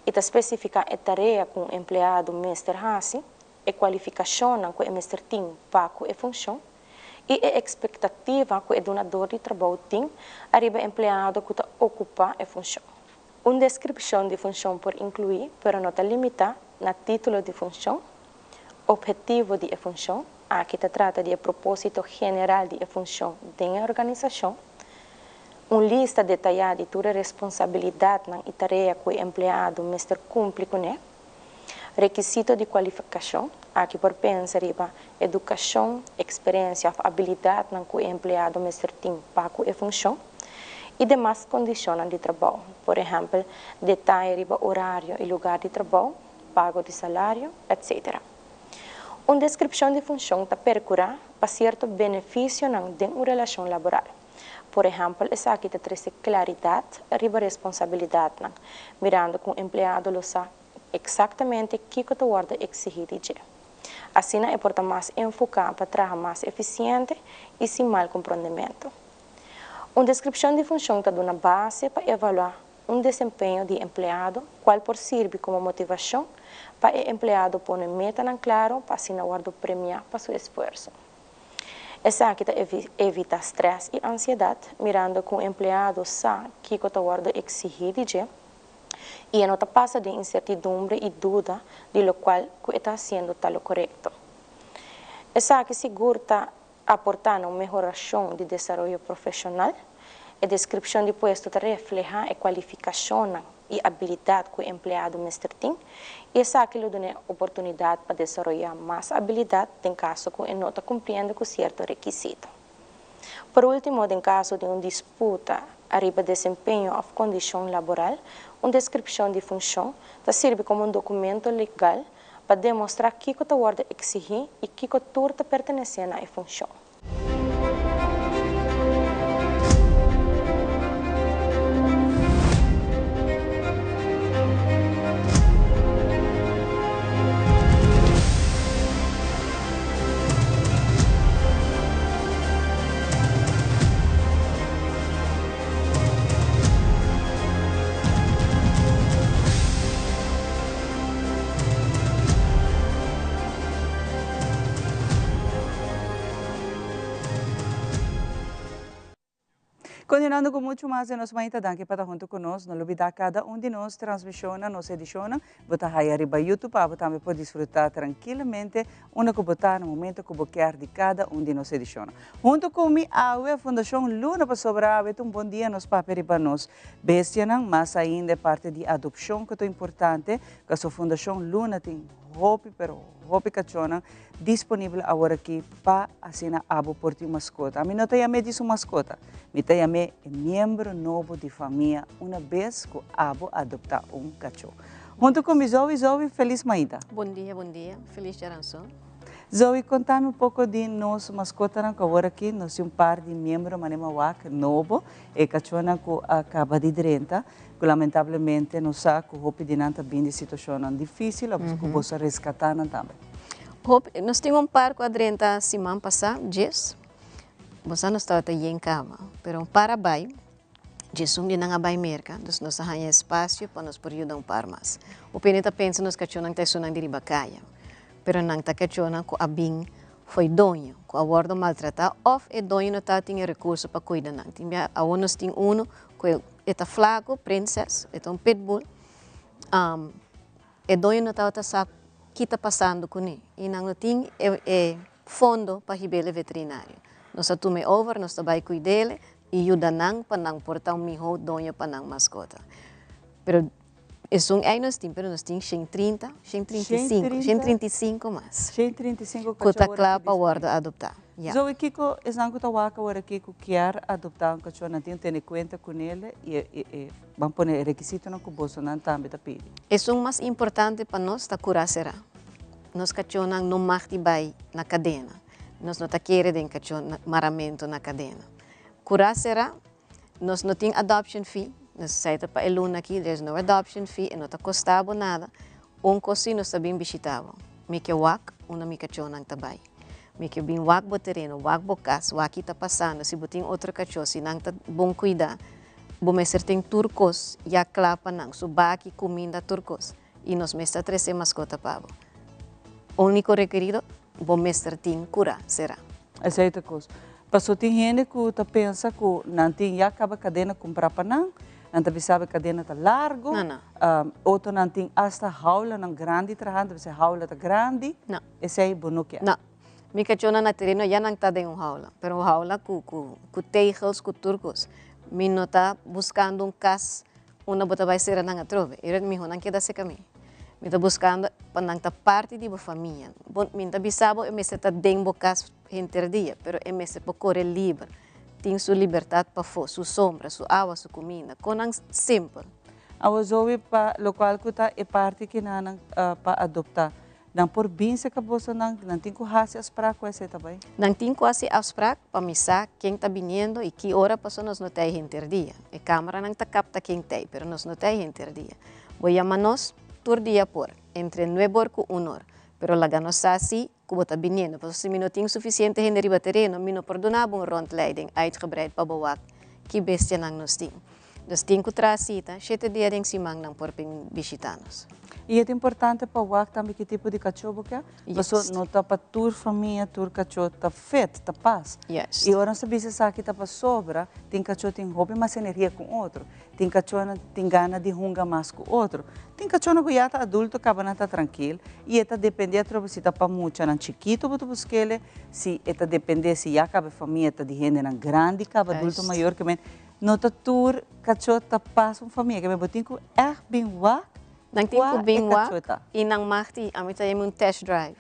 e especifica a tarefa que o empregado mestre faz, a qualificação que o mestre tem para a função e a expectativa que o donador de trabalho tem arriba o empregado que ocupa a função. Descrição de função por incluir, mas não limitar, na título de função, objetivo de função, aqui se trata de propósito geral de função da organização, lista detalhada de toda a responsabilidade e tarefa que o empregado mestre cumpre com ela, requisito de qualificação, aqui por pensar em educação, experiência, habilidade que o empregado mestre tem para a função, e demais condições de trabalho, por exemplo, detalhe sobre horário e lugar de trabalho, pago de salário, etc. Descrição de função está percurada para certo benefício de uma relação laboral. Por exemplo, essa aqui traz claridade sobre a responsabilidade, mirando que o empregado lo sabe exatamente o que o guarda exigido. Assim, é porta mais enfocado para trabalhar mais eficiente e sem mal compreendimento. Descrição de função está dando base para avaliar desempenho de empregado, qual por servir como motivação para o empregado pôr meta claro para assim guarda premiar para seu esforço. Essa aqui evita estresse e ansiedade, mirando que o empregado sabe o que o guarda exigido e não passa de incertidumbre e dúvida de lo qual que está sendo tal correto. Essa aqui segura aportando uma melhoração de desenvolvimento profissional, a descrição de posto reflete a qualificação e habilidade que o empregado mestre tem, e essa aqui lhe dá oportunidade para desenvolver mais habilidade em caso que ele não está cumprindo com certo requisito. Por último, em caso de uma disputa arriba desempenho ou condição laboral, uma descrição de função serve como documento legal para demonstrar que o guarda exigir e que o turta pertence à função. Continuando com muito mais, nós vamos estar para junto conosco, não olvidar cada de nós transmisiona, nos ediciona, botar aí arriba YouTube, para também poder desfrutar tranquilamente, uma que botar no momento que quer de cada de nós ediciona. Junto com a Fundação Luna para sobrar, bom dia nos papéis para nós. Bestia, mas ainda parte de adopção que é importante, que a sua Fundação Luna tem Hopi Cachona disponível agora aqui para assinar abo por ti mascota. A mim não tem de sua mascota, me tem membro novo de família uma vez que abo adoptar cachorro. Junto com Zoe, feliz manhã. Bom dia, feliz geração. Zoe, contame um pouco de nosso mascota que agora aqui, nós temos par de membros manema wak novo e cachorro que acaba de drenta, que lamentavelmente não sabe que o hopi de nanta bem de situação difícil, mas que você resgatar também. Nós temos par com a drenta semana passada, Jess. Você não está aí em cama, mas para baixo, Jess de não abai merca, então nós temos espaço para nos poder ajudar par mais. O peneta pensa nos cachorro não está sonando de ribacaia. Pero nang takachona ko abing foi donho, ko awardo maltratar, of e donho não tinha recurso para cuidar nang. Tinha awonos ting uno, ko eta flaco, princess, eta pitbull. E donho não tá sa kita passando com ele. E nang ting fundo para ribele veterinário. Nós atume over, nós trabalha com dele e ajuda nang para nang portar miho donho para nang mascota. Pero nós temos, pero nós temos 130, 135, 135 mais. 135 cachorros. Que está para guarda adoptar. Zoe, Kiko, é não que está waka agora Kiko quer adotar cachorro, não tem ter conta com ele e vamos pôr requisito no que bolso não também está pedindo. É mais importante para nós está curar será. Nós cachorro não marti vai na cadena. Nós não tá querendo de cachorro maramento na cadena. Curar será, nós não tem adoption fee. Nós saímos para a luna aqui, there's no adoption fee, e não está custando nada. Cosino está bem visitado. Me que wak, me cachorro não está bem. Me que bem wak bo terreno, wak bo casa, wak está passando. Se botem outro cachorro, se não está bom cuidar, bom mestre tem turcos, e a clapa não, subaki comida turcos. E nós mestre 13 mascota pavo. O único requerido, bom mestre tem cura, será. Essa é outra coisa. Passou tem gente que pensa que não tem já acaba a cadena comprar para não. Não sabe a cadena está largo. Não. Outro não tem hasta jaula não grande trajando, você jaula está grande. Não. Esse aí bom que é. Não. Mi cachorro na terreno já não está dentro de uma jaula, pero uma jaula com teijos, com turcos. Mi não está buscando cas, uma bota vai ser na trove. Ele me não queda se caminho. Mi está buscando para não estar parte de uma família. Bom, mi está bisabo e me está dentro de cas interdia, pero e me se por correr livre. Tem sua liberdade para fora, sua sombra, sua água, sua comida, coisas simples. A Zoe, para o qual é parte que não para adoptar. Não por bem se acabou, não tem que fazer as práticas também. Não tem que fazer as práticas para missar quem está vindo e que hora passou nós não tem interdia. A câmera não está capta quem tem, mas nós não tem interdia. Vou chamar nós todo dia por entre 9 horas e 1 hora. Pero la ganosa assim, como está vindo, porque se não tem suficiente gente riba terreno, não perdonava rondleiding uitgebreid para bawak, que bestia não nos tem. Nós temos que trazer 7 dias em cima não por visitar-nos. E é importante para o WAC também que tipo de cachorro que é? Porque não está para tua família, tua cachorro está feito, está paz. Yes. E agora se sabe que está para sobra, tem cachorro tem hobby mais energia com outro. Tem cachorro tem gana de hunga mais com outro. Tem cachorro que já está adulto, acaba não está tranquilo. E está depender se está para muito, não chiquito, para buscar ele. Se está depender se já acaba família, está de gente não grande, acaba adulto maior que não está tua cachorro está paz com família. Que me botem que é bem WAC. Nang tempo bem wak, e nang marti, amit tayo test drive.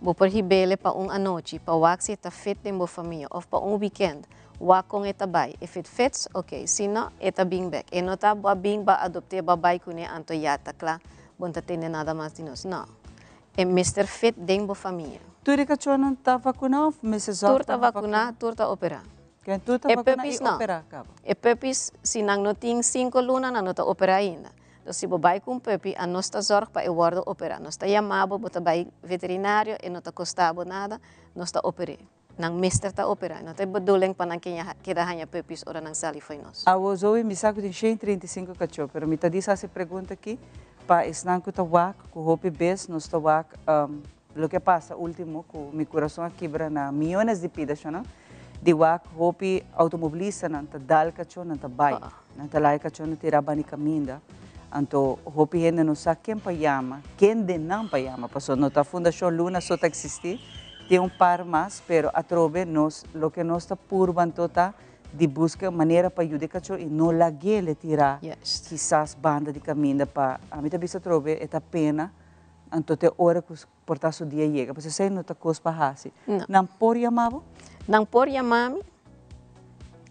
Bo por hibele pa anoche, pa wak si eta fit din bo família, of pa weekend, wak kong eta bay. If it fits, okay. Si no, eta bing back. E no ta ba bing ba adopte ba bay kune anto yata kla, bonta tende nada mais dinos. No. E Mr. Fit din bo família. Tu de cachorro não está vacunado, Mrs. Tur ta vacuna, tur ta opera. Que tu está vacunado e opera, cabo. E pepis, si nang no ting 5 luna, nang no ta opera ainda. Então, se você com pepi, a nossa zorg para o guarda operar. Nós está chamado, você vai veterinário e não está custado nada, nós está operando. Nang mister está operando. Não tem bedoeling para não que hanya pepis ou não sali foi nós. A Zoe me sabe que tem 35 cachorros, mas me está dizendo essa pergunta aqui, para estar com o tabaco, com o hopi bes, nós tabaco, o que passa último, com meu coração quebra na milhões de pidas, não? De wak hopi automobilista não está dal cachorro, não está bai, não está lá cachorro não tira bani caminda. Então, hopi gente não sabe quem payama, quem de não payama, porque não está fundação Luna só está existir, tem par mais, pero a trove nós, o que nós está purban tota de busca maneira para ajudar cachorro e não laguele tirar, quizás banda de caminho para a mim também se trove é a pena, então te hora que portar seu dia chega, porque se não está coisa para fazer. Não por chamar? Não por chamar-me.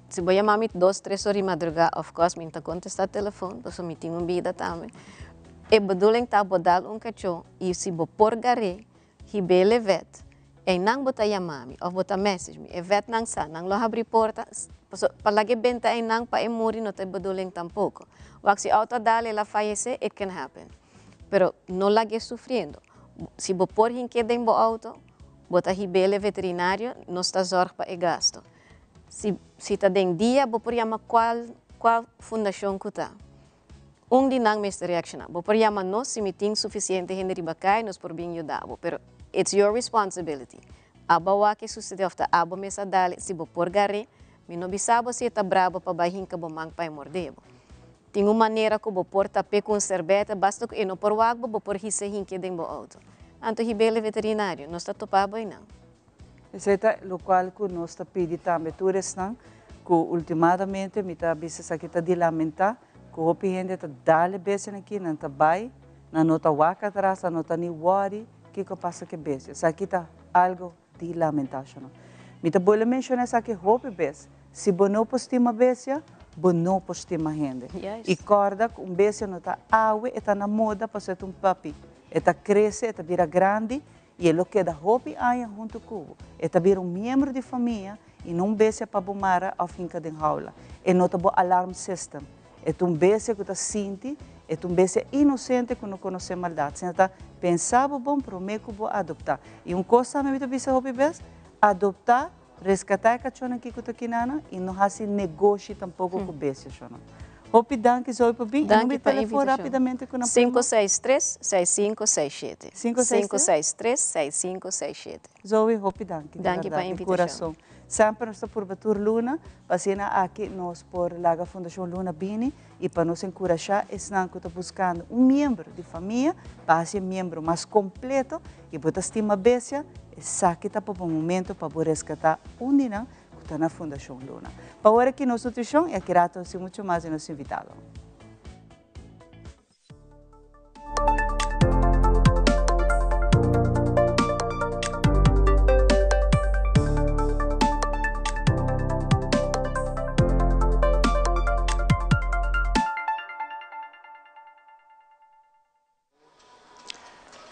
Se eu chamar 2, 3 horas de madrugada, of course, me está contestar o telefone, porque eu tenho uma vida também. E bedoeling está bodar cachorro, e se eu por garé, ribele vet, nang bota mami of bota message me, vet nang sa, nang lo abri porta, palagi benta nang pa muri no te bedoeling tampoco. Wak si auto dale la fallece, it can happen. Pero no lagi sufriendo. Si bo por hinke den bo auto, bota hibele veterinário, no está zorg pa e gasto. Si ta den dia, bo por yama qual fundação kuta. Di nang mes reacciona. Bo por yama no, si mi ting suficiente gente ribacai, nos por bin yudabo. Pero it's your responsibility. Aba wa que sucede ofta abo mesa dale, si bo por gare, mi no bisabo si eta brabo pa bahin ka bo mang pa e mordebo. Tem uma maneira que bo por tape com serbeta, basta que no por wagbo bo por hisse hinke den bo auto. Anto hibele veterinário, não está topado aí não. Isso é o qual que nós está pedindo também todos não, que ultimamente me está bisa aqui está de lamentar, que o gente está dale bese aqui não está bem, não nota waka atrás, não está nem worry, que passa que bese. Isso aqui está algo de lamentação. Me está boa mencionar isso aqui hope bese. Se bono postima bese, bono postima gente. E corda que bese não está awe, está na moda para ser papi. Eta cresce, eta vira grande e ele queda hopi aí junto com eta vira membro de família e não bese para bomara ao fim de aula. E não tá alarm system. É bese que tá sente, é bese inocente que não conhece maldade. Se tá pensava bom para me que vou adotar. E coisa me bisa hopi bes adotar, resgatar a cachorra que tá quinana e não há negócio tampouco com bese chona. Hope danke zo para bem. Danke para telefone rapidamente com 563-6567. 563-6567. Zoe, hope danke. Danke para a invitação. Sempre nós estamos por Batur Luna, passina aqui nós por Laga Fundação Luna Bini e para nos encorajar, estamos buscando membro de família, para ser membro mais completo e para estima besia, saque para o momento para resgatar dinheiro na Fundação Luna. Para agora aqui nosso nutrição e aqui rato se muito mais e nosso invitado.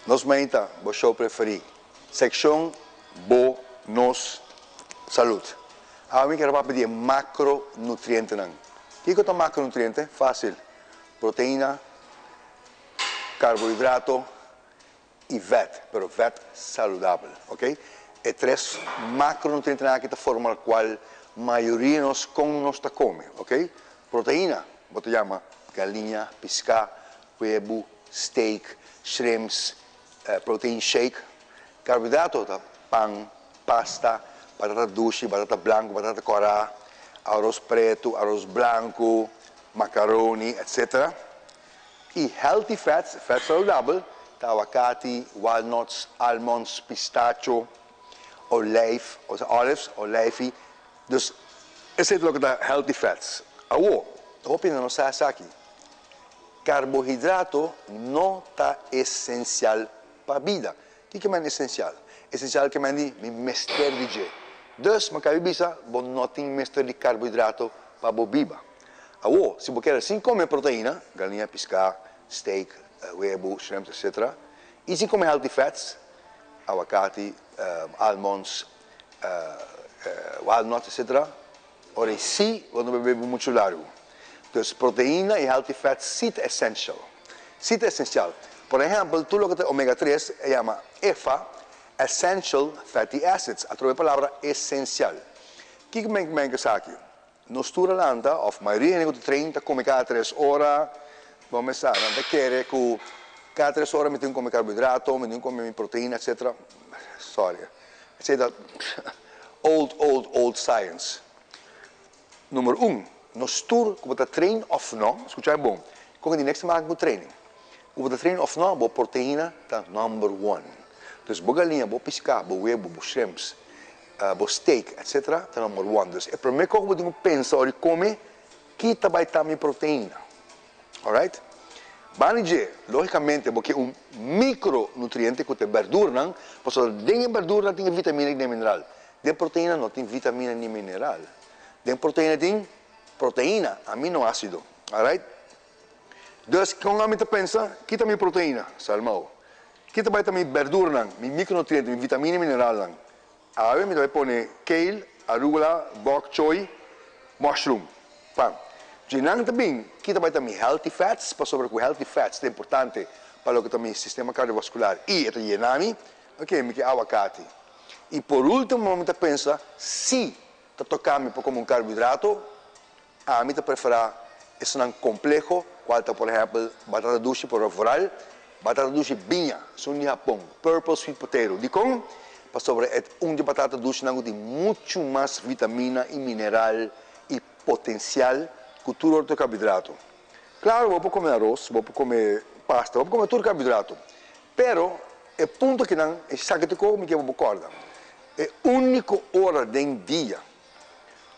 Nos mainta, o show preferido. Secção Bo Nos Saúde. A mim quero pedir macronutriente. O que é macronutriente? Fácil. Proteína, carboidrato e vet, pero vet saudável, ok? E três macronutrientes que forma a qual a maioria nós come, ok? Proteína, você chama galinha, pescado, huevo, steak, shrimps, protein shake. Carboidrato, pão, pasta, batata doce, batata branca, batata corá, arroz preto, arroz branco, macaroni, etc. E healthy fats, fat saudável, aguacate, walnuts, almonds, pistacho, olives, olijf. Dus esse é o que dá healthy fats. Agora, hope não sabe aqui. Carboidrato não está essencial para a vida. O que é essencial? Essencial que é mestre de jeito. Dus, makabi bisa, bon noting mestre de carboidrato para a vida. Agora, se você quer assim comer proteína, galinha, pescado, steak, huevo, shrimp, etc. E se comer healthy fats, aguacate, almonds, walnuts, etc. Ora, sim, quando bebemos muito largo. Então, proteína e healthy fats são essencial. São essencial. Por exemplo, tudo o que é ômega 3 se chama EFA, Essential Fatty Acids, a palavra essencial. O que é aqui? Nós turalanta, ou a maioria de 30 come cada 3 horas, vamos pensar, não quer que cada 3 horas me tenho que comer carboidrato, me tenho que comer proteína, etc. Sorry. It's old science. Número 1, nós turalanta trein of não, escuta bom, qual é o next mark do training? O trein of não, a proteína está number 1. Dus boa galinha, boa pescado, boa huevo, boa shrimps, boa steak, etc. Está number 1. Dus é primeiro que eu tenho que pensar e comer que vai estar minha proteína. Alright? Banije, logicamente, porque micronutriente que é verdura, não, porque dentro da verdura tem vitamina e mineral. Dentro da proteína não tem vitamina nem mineral. Dentro da proteína tem proteína, aminoácido. Alright? Dus quando a gente pensa, que minha proteína, salmão. Que vai também verdura, micronutriente, vitamina e mineral. ave, me vai pone kale, arugula, bok choy, mushroom. Pam. Ginang também, kita vai também healthy fats, para sobre o healthy fats é importante para o que também sistema cardiovascular. E ito yenami, ok, me que aguacate. E por último, me pensa, se tá tocando para como carboidrato, a mim tá preferir esse não complexo, qual tá, por exemplo, batata doce por oral, batata doce binha, são no Japão, purple sweet potato. De como? Para sobre de batata doce não tem muito mais vitamina e mineral e potencial que todo outro carboidrato. Claro, vou comer arroz, vou comer pasta, vou comer todo carboidrato. Pero, o ponto que não, é sabe que eu me concordo. É a única hora do dia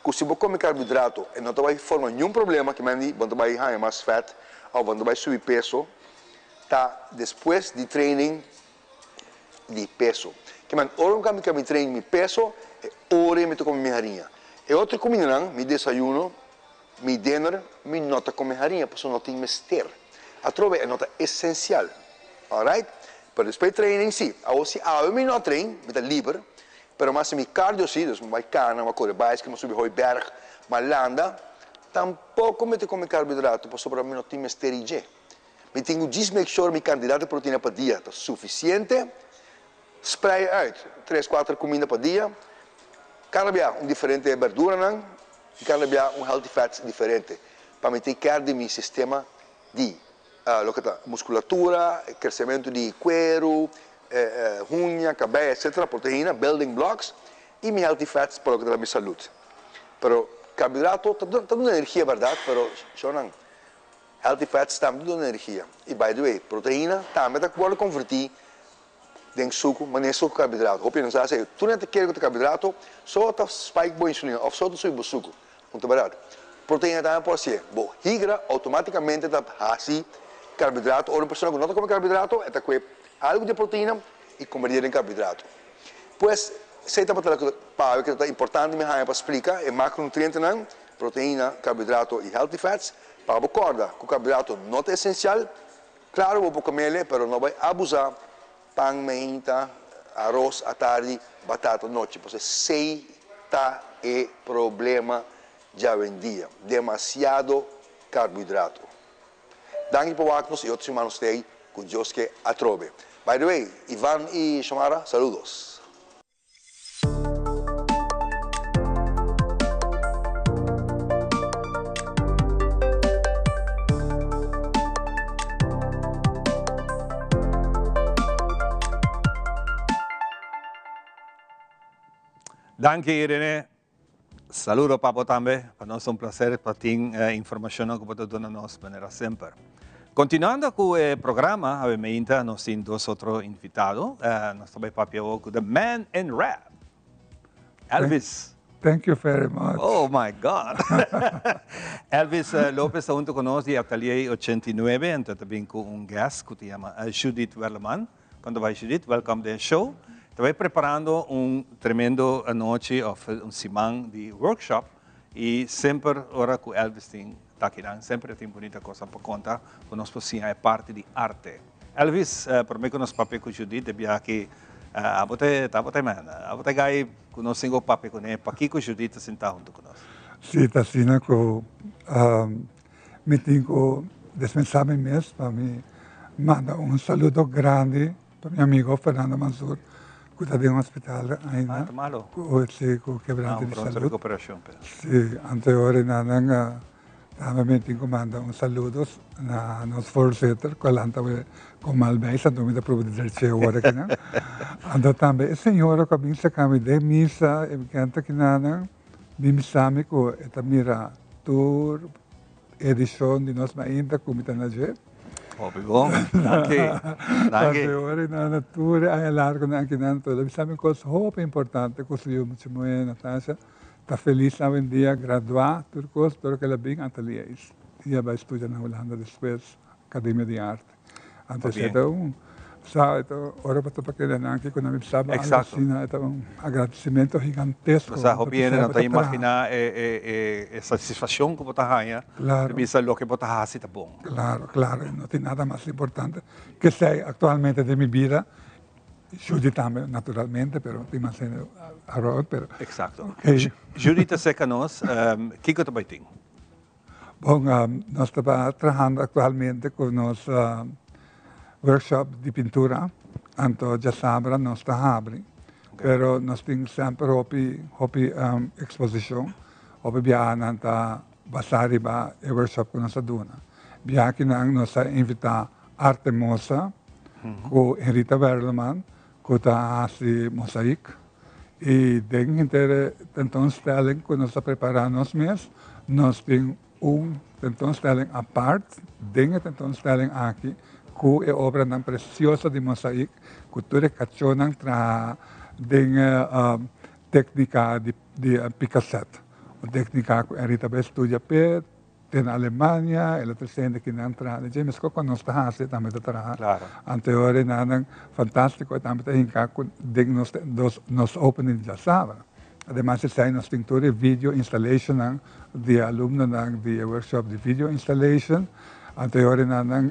que se você comer carboidrato e não vai formar nenhum problema, que quando vai ganhar mais fat ou quando vai subir peso, tá depois de training de peso. Que hora que me treino de peso, é hora que eu como minha harinha. E outra comida não, me desayuno, me dinner, me nota comer harinha, porque não tem mister. A trova é nota essencial, alright? Pero depois training sim, ou se eu me não treino, me dá livre. Pero mas mi cardio sim, dus vai cana, vai correr bike, vai subir o berg, mas landa, tampouco me te come carboidrato, para sobre mim não tem misterije. Me tenho de make sure mi quantidade de proteína por dia está suficiente, spray out, 3, 4 comidas por dia, cada dia diferente verdura não, e cada dia healthy fats diferente, para me take care de mi sistema de musculatura, crescimento de cuero, unha, cabelo, etc., proteína, building blocks, e mi healthy fats para a minha saúde. Pero carboidrato está dando energia, verdade, pero eu não. Healthy fats também dão energia. E, by the way, proteína também pode convertir em suco, mas nem suco carboidrato. Hope não sabe, tu não quer que carboidrato, só está spike boa insulina, ou só está subindo suco. Não é verdade? Proteína também pode ser. Bom, higra automaticamente está assim, carboidrato, ou uma pessoa que não come carboidrato, está com algo de proteína e convertir em carboidrato. Pois, sei também que é importante me para explicar, é macronutriente não, proteína, carboidrato e healthy fats, para recordar que o carboidrato não é essencial, claro, vou comer ele, mas não vai abusar, pão, menta, arroz à tarde, batata à noite, porque sei tá é problema já em dia, demasiado carboidrato. Danke por vaknos e outros humanos têm, com Deus que atrobe. By the way, Ivan y Xiomara, saludos. Danke, Irene. Saludo, Papo, também. Para nós é prazer para ter informação que pode dar-nos de maneira sempre. Continuando com o programa, obviamente, nós temos dois outros invitados. Nós também papel com The Man in Rap, Elvis. Thank you very much. Oh, my God. Elvis Lopez está junto conosco de Atelier 89, então também com guest que se chama Judith Welleman. Quando vai, Judith, welcome to the show. Estava preparando tremendo noite, semana de workshop, e sempre, ora que Elvis tem sempre tem bonita coisa para contar, que nós possíamos é parte de arte. Elvis, por mim que nós papel com Judith, devia aqui, abote gai, que nós temos papel com ele, para aqui com Judith sentar junto com nós. Sim, está assim que me tenho dispensado mesmo, para me mandar saludo grande para meu amigo Fernando Mansur, que está em um hospital ainda. Tá malo? Com quebrante de saúde. Recuperação. Sim, anterior nada. Também tenho que mandar saludos na nosso forceter, que ela está com malbéis, então me dá para dizer que agora que não. Então também, a senhora que vem se cama de missa, e me canta que nada, me sabe que esta mira tour edição de nós ainda como está na gente. Obrigado. Danke. Anterior na tour, aí largo na que não toda, me sabe coisa muito importante, que eu muito muito Natasha. Está feliz hoje em dia, graduar, turcos, espero que ela venha a ateliês. E ela vai estudar na Holanda depois, Academia de Arte. Antes então, ora para que ela aqui, quando me sabe, então agradecimento gigantesco. Você não está imaginar a satisfação que você ganha, de ver o que você faz, está bom. Claro, claro, não tem nada mais importante que sei atualmente de minha vida, Judith também, naturalmente, pero imagino a pero... Exacto. Okay. Judith, seca-nos, que que também tem? Bom, nós estamos trabalhando atualmente com nosso workshop de pintura, então já sabem, nós estamos abrindo. Pero nós temos sempre uma exposição, uma viagem para basar e workshop que nós dona. Viagem nós invitamos Arte Moça, com Henrita Werleman, que está assim mosaico. E dentro tentoonstelling que nós preparamos nós mesmos, nós temos tentoonstelling à parte, dentro da tentoonstelling aqui, que é obra preciosa de mosaico, que tudo cachonan tra dengan técnica de Picasso. A técnica que Henrita estudia na Alemanha, ela tem que entrar. James Cook nós está assim também de trabalhar. Claro. Anterior nada fantástico também tem que nos opening já sabe. Además sai nos pintura video installation de aluno de workshop de video installation. Anterior nada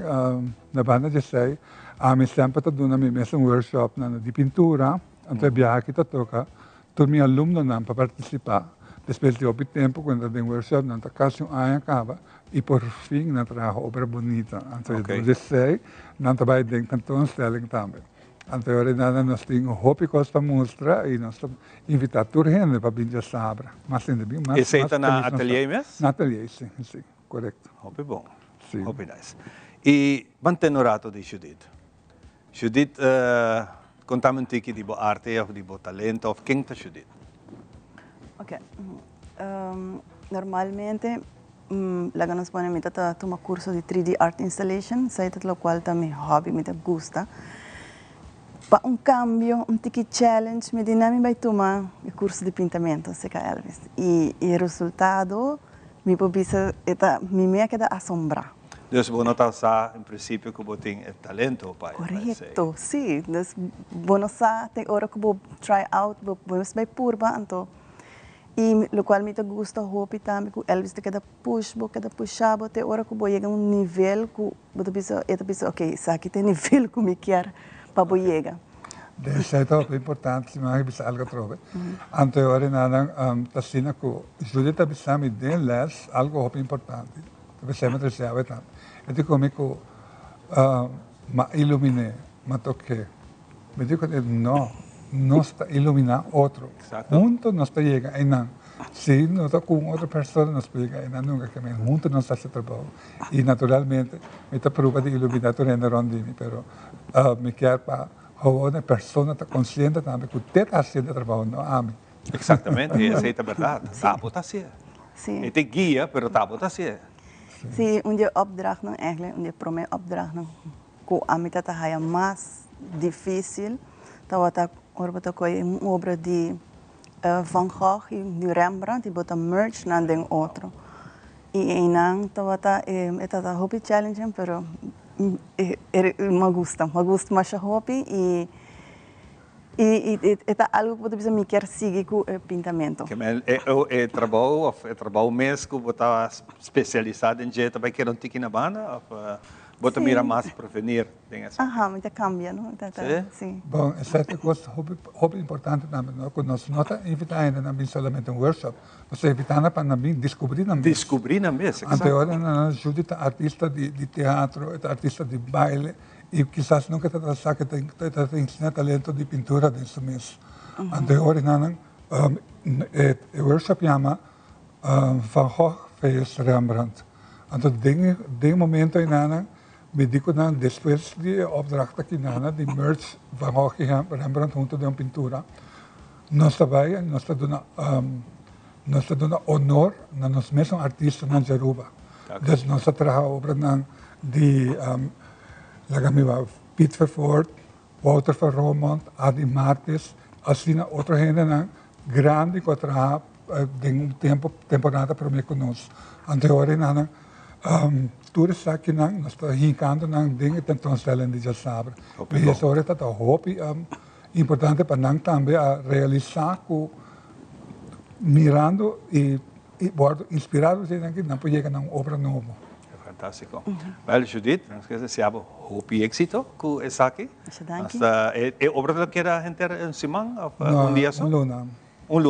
na banda já sai a mim sempre tá dando me mesmo workshop de pintura. Então viaja que toca, todos meus alunos para participar. Depois de algum tempo, quando tem workshop, não está quase acaba e por fim não traz obra bonita. Então eu sei, não vai ter tentoonstelling também. Então agora nós temos hobbycos para mostrar e nós invitamos toda a gente para vir já saber. Mas ainda bem mais. Esse está na ateliê mesmo? Na ateliê, sim, correto. Hobby bom. Sim. Hobby nice. E mantenorato de Judith. Judith contame um pouco de boa arte, ou de boa talento, ou quem está Judith? Ok. Normalmente, lá nós podemos tomar curso de 3D Art Installation, sei que o qual também hobby me gusta. Para cambio, tiki challenge, me dinami vai tomar o curso de pintamento, seca Elvis. E o resultado, me pobisa, me queda assombrar. Dus você nota em princípio que você tem talento, pai. Correto, sim. Dus você tem hora que você try out, você vai purba, então. E o qual me gusta hobby também, que Elvis te queda push, queda puxar, até hora que você chega nível que você pensa, ok, isso aqui tem nível que me quer para você chegar. Isso é tão importante, se mais bisa algo trove. Anterior nada, tasina que Judith bisa me den les algo hobby importante. Bisa me terceava tanto. Eu digo comigo, ma ilumine, ma toque. Me digo não. Nós está iluminar outro. Juntos nós está chegando aí não. Se nós está com outra pessoa nós chega aí não nunca que juntos nós está se trabalhando. E naturalmente me está prova de iluminar todo mundo rondini, pero me quer para uma pessoa está consciente também que você está fazendo trabalho não a mim. Exatamente, essa é a verdade. Tabo está assim. Sim. Ele tem guia, pero tabo está assim. Sim, dia opdracht não eigenlijk, prome opdracht não, que a mim está aí mais difícil, tá Orbita ko uma obra de Van Gogh e de Rembrandt, e bota merge na den outro. E ainda tawata tá hobby challenge, pero me gusta mais a hobby e tá algo que você me quer seguir com o pintamento. É trabalho mesmo que você está especializado em jeito, vai querer tique na banda? Você mira mais para prevenir? Muita cambia, não? Sim. Bom, essa é coisa hobby importante também, não? Quando nós não está invitando a somente workshop, você invitando para descobrir na mesa. Descobrir na mesa, exato. Anterior, nós ajuda artista de teatro, artista de baile, e quizás nunca te sabe que tem talento de pintura dentro mesmo. Anterior, o workshop chama Van Gogh fez Rembrandt. Então, de momento, me digo depois de opdracht que de merge Van Gogh e Rembrandt junto de uma pintura, nós dando honor a nós mesmos artistas na Jeruba. Então, nós trabalhamos obra de Piet Vervoort, Wouter van Roermond, Adi Martis, assim outra gente grande que trabalha em temporada para mim conosco. Anterior, tudo isso aqui nós estamos rincando dingen tentoonstelling de já sabe. E essa hora está o hobby importante para nós também a realizar mirando e inspirado de que não pode chegar a uma obra nova. Fantástico. Well, Judith, não esqueça se há Hope éxito com essa aqui. Hasta obra que era gente en semana un día só? Luna. Un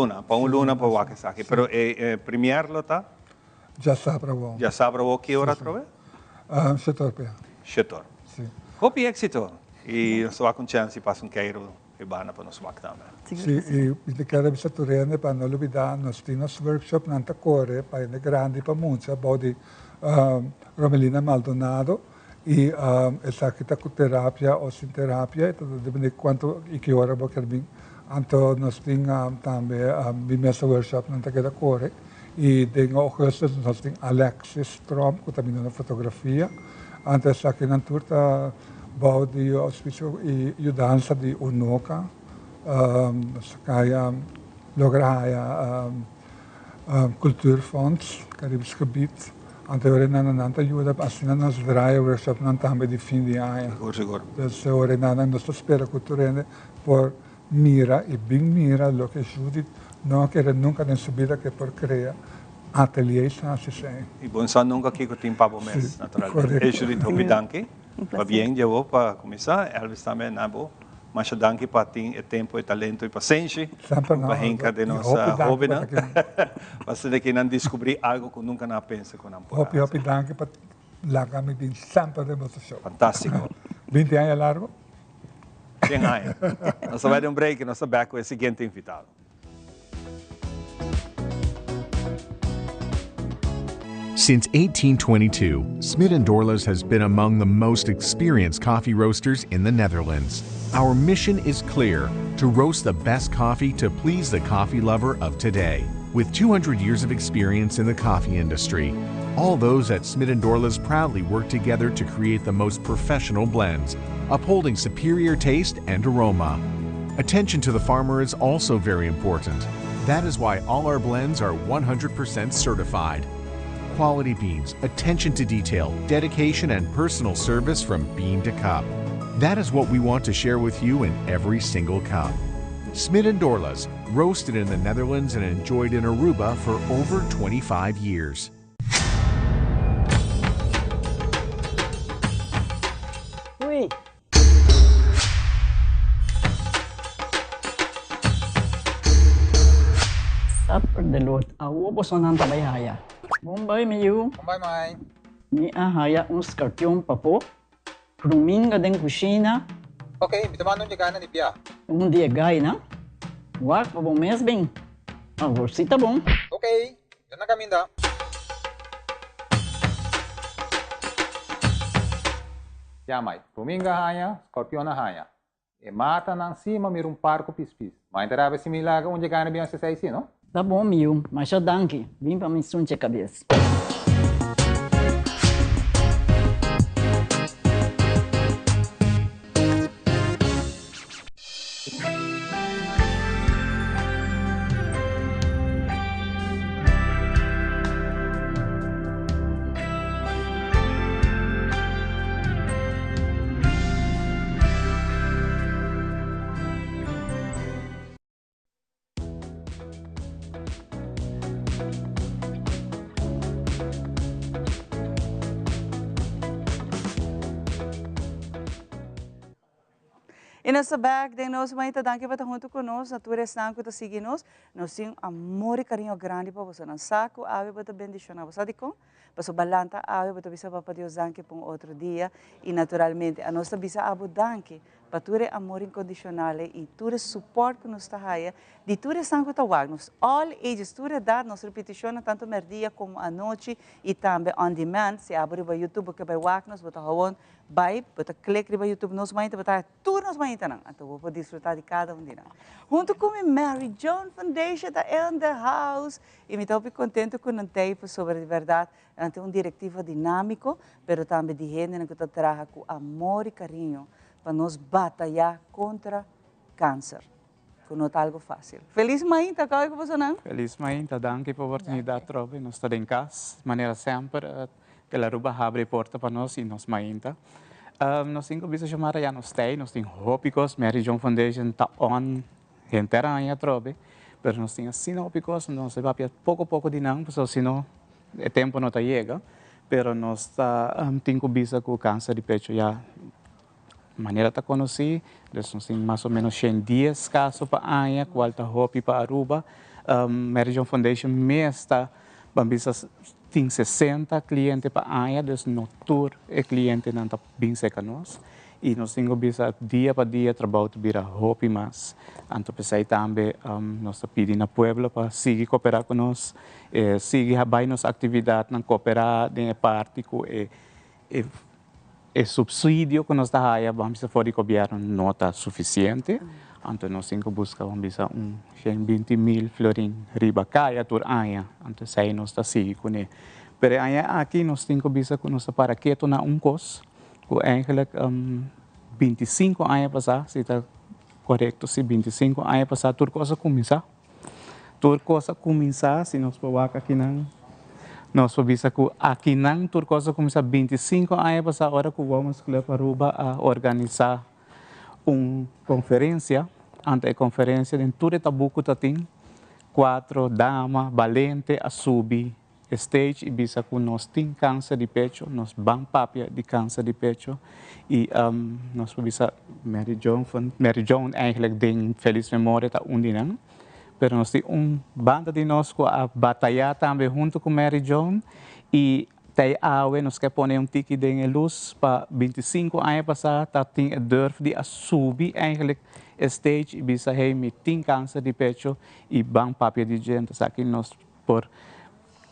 luna para Wakisaki. Pero premier lo tá? Já sabe bom. Já sabe que hora trove? Setor. Setor. Sim. Hope éxito. E nós vamos com chance para um queiro e bana para nós também. Sim, e quero bisa turene para não olvidar, nós temos workshop nanta core para ele grande para muita, body Romelina Maldonado e essa aqui tá com terapia ou sem terapia, então depende quanto e que hora vou querer. Então nós temos também bimesa workshop nanta que da core e tem augustus nós temos Alexis Strom que também na fotografia, antes aqui na turta bouw die auspiciën e dança de Unoca, kaya Lograya Cultuurfonds, Caribisch gebied. Anteriormente nanta ajuda assim nas draaien workshop nan também de fim de ano. Seguro. Dus orenana nós esperamos culturende por mira e bem mira lo que ajude não querer nunca nem subida que por criar ateliês assim. E bom só nunca que tem papo mês, naturalmente. É Judith Hopidanki. Para bem, eu para começar, Elvis também na boa, mas danke para ter tempo e talento e paciência para henca de nossa hobby, né? Para que não descobrir algo que nunca não pensa com não pode. Hobby danke para largar me bem sempre de nosso show. Fantástico. 20 anos largo? 100 anos. Nós vamos dar break e nós vamos back com o seguinte invitado. Since 1822, Smit & Dorlas has been among the most experienced coffee roasters in the Netherlands. Our mission is clear: to roast the best coffee to please the coffee lover of today. With 200 years of experience in the coffee industry, all those at Smit & Dorlas proudly work together to create the most professional blends, upholding superior taste and aroma. Attention to the farmer is also very important. That is why all our blends are 100% certified. Quality beans, attention to detail, dedication, and personal service from bean to cup. That is what we want to share with you in every single cup. Smit & Dorlas, roasted in the Netherlands and enjoyed in Aruba for over 25 years. Uy. Tapos dalot, awo po sa nang tabayhaya. Bombay, Miyu. Bombay, Mai. Ni ahaya uns cartão papo. Pruminga den kusina. Ok, bitamano niya gana ni Pia. Dia gay na. Wak pa bom mes bem. Agora sim tá bom. Ok, yan na kami da. Ya, Mai. Pruminga haya, scorpion na haya. E mata nang cima mir parco pispis. Mas interava se milaga onde gana bem essa aí, não? Tá bom, Miu, mas já danke. Vim para me sunte a cabeça. E nossa bag, de nós, mãe, danke para estar junto conosco, na tua restaurante que está seguindo nós. Nós temos amor e carinho grande para você. Não saco, ave para bendicionar você, de com? Para balanta, ave para bisa para Deus danke para outro dia. E naturalmente, a nossa bisa abo danke para tu amor incondicional e tu suporte que nos está aí. De tu restaurante que está nos all ages, tu dar nos repetição tanto merdia como a noite e também on demand. Se abre para YouTube que vai nos bota gewoon. Vai, bota clique no YouTube, nós vamos botar tudo nós vamos entrar. Então vou poder desfrutar de cada um de nós. Junto com a Mary John Foundation da in the house e me estou contente com um tempo sobre a verdade, ante diretivo dinâmico, mas também de gente que trabalha com amor e carinho para nós batalhar contra câncer. Que não é algo fácil. Feliz mãe, tá com você não? Feliz mãe, tá dando a oportunidade de trocar, nós estamos em casa, de maneira sempre. Que a Aruba abre a porta para nós e nos mainta. Nós temos que chamar a nós temos hópicos, Mary John Foundation está on, gente aí a trobe, mas nós temos sinópicos, nós vamos pouco a pouco de não, porque senão o tempo não chega, mas nós temos que com câncer de pecho já maneira de conhecer, nós temos mais ou menos 10 casos para a qual está hopi para Aruba. Mary John Foundation mesta, tem 60 clientes para a área, então no tour é cliente não está bem seca nós. E nós temos bisa dia para dia trabalho de vira hopi mas. Então pensei também nós pedimos na pueblo para seguir cooperar com nós, seguir a nossa atividade, não cooperar em parte com subsídio que nós está aí, vamos se for o governo não está suficiente. Então nós temos que buscar 20 mil florin riba caia por ano. Então sei nós está seguir com ele. Mas aqui nós temos que buscar com nós para que tu na cos que eigenlijk 25 anos passar, se está correto, se 25 anos passar, tudo coisa começar. Tudo coisa começar, se nós provamos aqui não, nós vamos que aqui não, tudo coisa começar 25 anos passar, hora que vamos para Aruba a organizar uma conferência, ante a conferência, em todo o tabuco tem 4 damas valentes a subir stage e bisa que nós temos câncer de pecho, nós vamos papia de câncer de pecho e nós bisa Mary John eigenlijk tem feliz memória tá não, pero nós temos banda de nós que a batalhar também junto com Mary John e tem awe nós quer pôr tiki de luz para 25 anos passar tá tem a durf de a subir eigenlijk stage e bisa hey me tem câncer de pecho e vamos papia de gente aqui nós por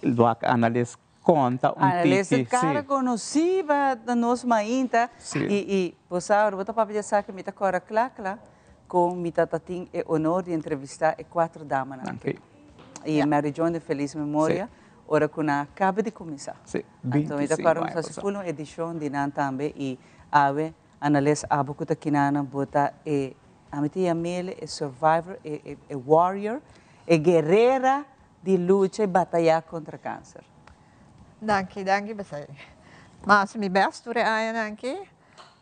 do analis conta tiki. Cara conhecida da nossa mainta e você agora vou para dizer que me tá cora clara com me tá tem o honor de entrevistar 4 damas aqui. E Mary John de feliz memória, ora que acaba de começar. Então me tá cora uma segunda edição de nan também e ave analis abo que tá kinana bota a metia mele survivor warrior guerreira de luta e batalhar contra câncer. Danke besar. Mas mi best tur ay nanki.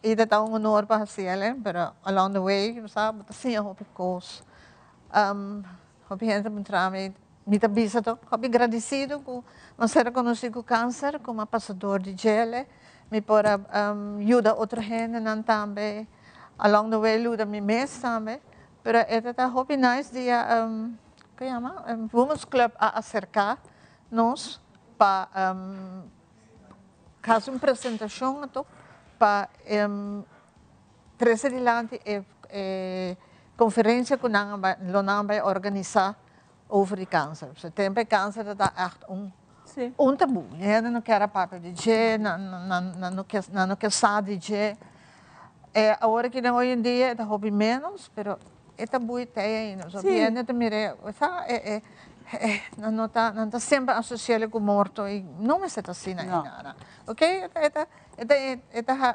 Ida ta honor para hacerle, pero along the way, sabe, assim hopi cos. Hopi gente montrame, mi ta bisa to, hopi agradecido com mas ser reconhecido com câncer como passador de gele, mi pora ajuda outra gente nan também. Along the way luda mi mes também, pero esta ta hopi nice dia que llama Women's Club a acercar nos para caso uma apresentação para trazer adiante conferência que nós vai organizar over o câncer. O tempo de câncer é echt tabu. Je não quer papel de je, não quer saber de je. Agora que hoje em dia é hobby menos, pero é tabu e tem ainda. Só viene de mire, não está sempre associado com morto e não é assim ainda. Ok?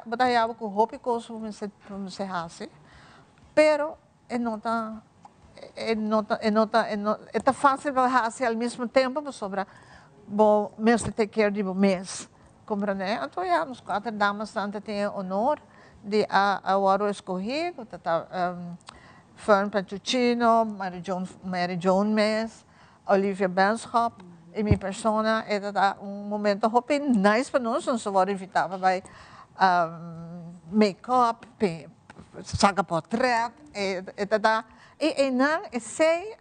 Batayaba com hobby coisa como se hace, pero é fácil para fazer ao mesmo tempo, mas sobra bom mesmo take care de mês, compreende? Então já nos 4 damas tanto tem honor de a hora escolhido, Fern Petruccino, Mary John Mes, Olivia Benschop, e minha persona é momento hopi nice para nós, nós vamos invitar para make-up, saca portrait, e não sei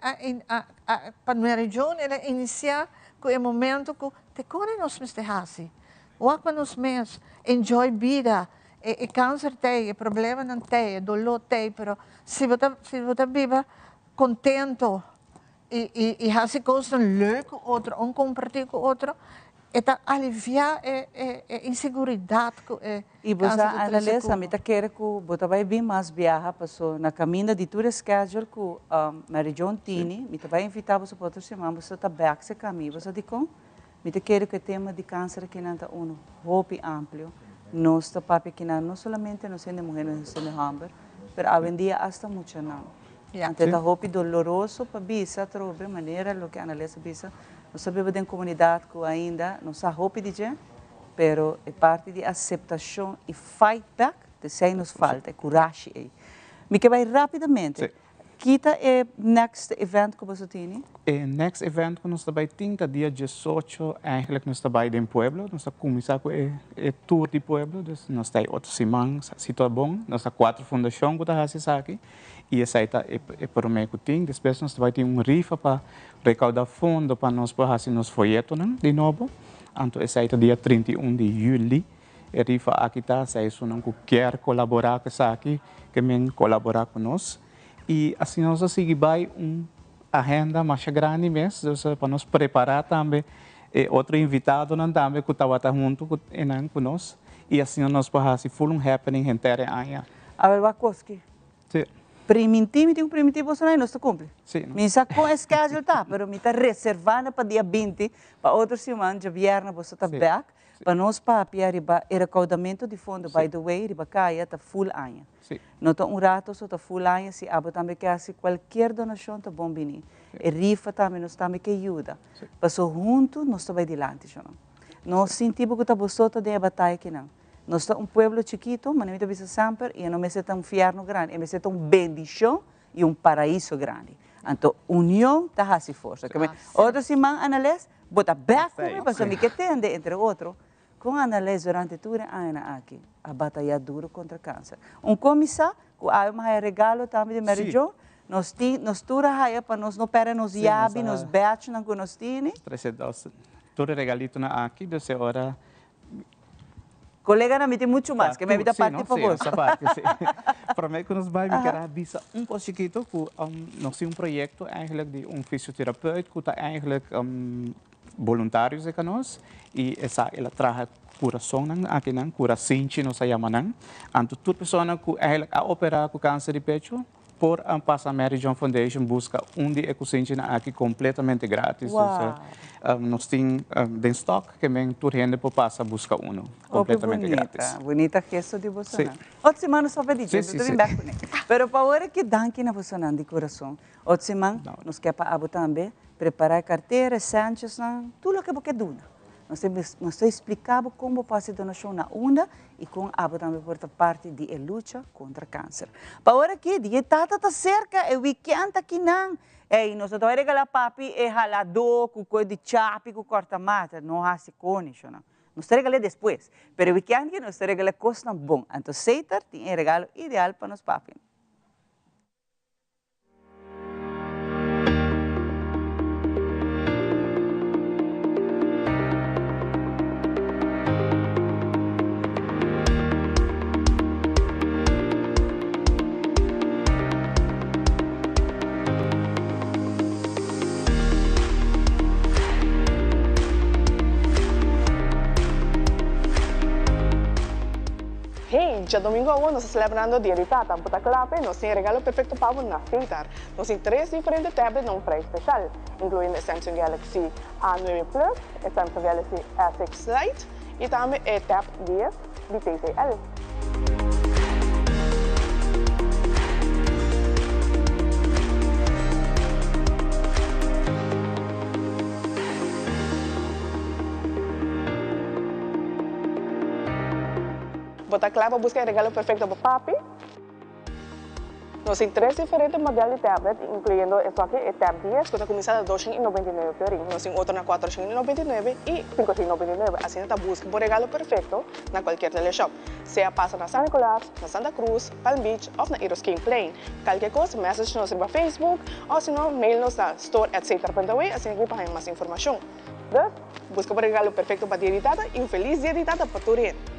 para Mary John ela iniciar com o momento que te corre nós mestehasi, walk para nós mes, enjoy vida. E câncer tem, problema não tem, dolor tem, pero se você vive contento e faz coisas leuk outro, compartilhar com outro, é aliviar a insegurança e você analisa, me quer que você vai bem mais viajar, passou na caminho de todo o schedule que Mary John Tini, me vai invitar você para outra semana, você está back se caminho, você diz como? Me quer que o tema de câncer aqui não está hopi amplo. Nós papi que não somente nós somos mulheres, nós somos homens, mas hoje em dia hasta muito não. Então é hopi doloroso para bisa, de maneira lo que analisa bisa. Nós sabemos de comunidade que ainda não sabe hopi de gente, pero é parte de aceitação e fight back, de sei nos falta, coragem aí. Me que vai rapidamente. kita next event que você tem? Next event que nós está tinta dia 18 eigenlijk nós está em Pueblo, nós está começar com o tour de Pueblo, nós está 8 semanas, se está bom, nós está 4 fundações que está fazendo aqui e essa está para o meio que tem, depois nós vai ter rifa para recaudar fundo para nós para fazer nos folhetos de novo, então essa está dia 31 de julho, a rifa aqui está, se isso não quer colaborar com essa aqui, que vem colaborar com nós e assim nós seguimos agenda mais grande mesmo, para nos preparar também outro invitado também que estava junto com nós e assim nós podemos fazer full happening inteiro ano. Abel Bakoski. Sim. Primitivo você não está cumpre. Sim. Me sacou esse schedule tá, pero me está reservando para dia 20, para outra semana, de viernes você está back, para nós papiar o recaudamento de fundo, by the way, riba caia está full ano. Não está rato, só está full ano, se abo também quer fazer qualquer donação, está bom bem. E rifa também, nós também que ajuda. Passou junto, nós está bem adiante, nós sentimos que está bolsota de batalha que não. Nós estamos pueblo chiquito, mas não é sempre, e não me senta inferno grande, me senta bendição e paraíso grande. Então, união está fazendo força. Outra semana, Anales, bota back comigo, para me que tende, entre outros, com Anales durante toda a ano aqui, a batalha duro contra o câncer. Comissário, que há um regalo também de Mary Jo, nós tura raia para nós não perder nos yabi, nos batch, não que nós temos. Todo regalito aqui, dessa hora. Colega, não me tem muito mais, que me evita parte por você. Essa parte, sim. Prometo que nós vamos querer avisar pouco chiquito, que nós temos projeto eigenlijk de fisioterapeuta, que está eigenlijk voluntários com nós, e ela traz coração aqui, coração, nós chamamos. Então, toda pessoa que eigenlijk a operar com câncer de pecho, por passar a Mary John Foundation busca de ecosistema aqui completamente grátis. Nós temos em estoque que vem toda gente por passar busca completamente grátis. Bonita gesto de você. Outra semana só vai dizer, eu estou bem com ele. Pero para hora que danke na você de coração. Outra semana nós quer para também preparar carteira, Sanchez, tudo o que você duna. Nós explicamos como fazer donação na onda e com a também por parte de luta contra o câncer. Para agora que dia está cerca, o weekend aqui não. E nós estamos regalar papi e ralador, com coisa de chapi, com corta-mata, não há se conhecer, não. Nós regalamos depois, mas o weekend que nós regalamos coisa bom. Então, Seitar tem um regalo ideal para nós papi. Dia domingo a 1 nós estamos celebrando o dia de Tata. Puta clave, nós temos regalo perfeito para você na Seitar. Nós temos 3 diferentes tablets num preço especial, incluindo o Samsung Galaxy A9 Plus, o Samsung Galaxy S6 Lite e também o Tab 10 de TCL. Botar clave para buscar o regalo perfeito para papi. Nós temos 3 diferentes modelos de tablet, incluindo esse aqui, o Tab 10, que está começando a $299. Nós temos outro na $499 e $599. Assim, está buscando o regalo perfeito na qualquer teleshop. Seja passa na San Nicolás, na Santa Cruz, Palm Beach ou na Erskine Plain. Qualquer coisa, message nos no Facebook ou se não, mail nos na store@seitar.we, assim aqui para mais informação. Então, busca o regalo perfeito para dia de Tata e feliz dia de Tata para todo mundo.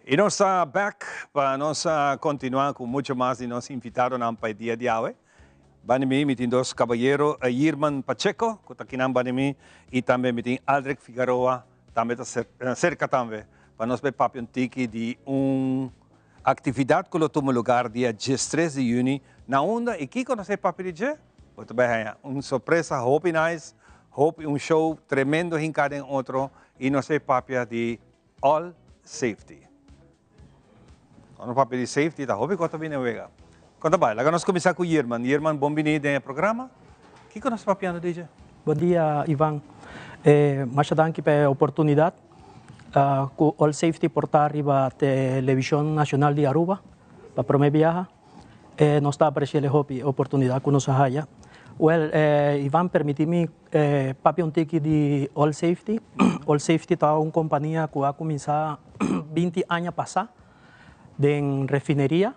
E nós estamos back para nós continuar com muito mais de nós invitados para o dia de hoje. Banimi, mitin dos caballero, Yirman Pacheco, kutakinan banimi, y también mitin Aldrich Figueroa, también cerca también, para nos ver papion tiki de actividad que lo toma lugar dia 13 de junho, na onda, e que conhece papi de muito bem, uma surpresa, hope nice, hope show tremendo em cada outro, e não sei papi de All Safety. Quando papi de safety, tá hope quanto bem vega. Quando vai, lá nós começar com Yirman. Yirman, bom bem-vindo no programa. Que conhece papi ano DJ? Bom dia, Ivan. Mais danke pela oportunidade. Com All Safety portar arriba a Televisão Nacional de Aruba, para promover viaja. Nós está apreciando a oportunidade que nos haya. Well, Ivan, permite-me papi um tiki de All Safety. All Safety é uma companhia que vai começar 20 anos passar em refineria.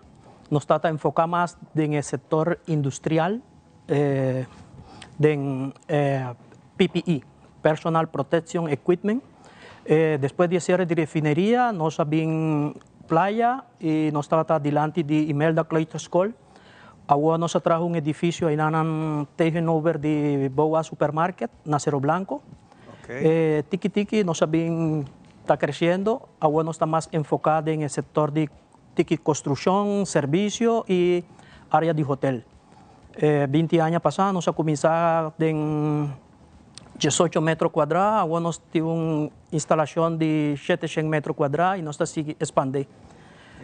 Nós está enfocado mais no setor industrial, em PPE, Personal Protection Equipment. Depois de ser de refineria, nós sabemos playa e nós estávamos diante de Imelda Clayton School. Agora nós trajo um edifício aí na turnover de Boa Supermarket, na Cerro Blanco. Tiki-tiki, nós sabemos está crescendo. Agora nós estamos mais enfocados no setor de tiki construção, serviço e área de hotel. 20 anos passados, nós começamos em 18 metros quadrados, agora nós temos uma instalação de 700 metros quadrados e nós estamos expandindo.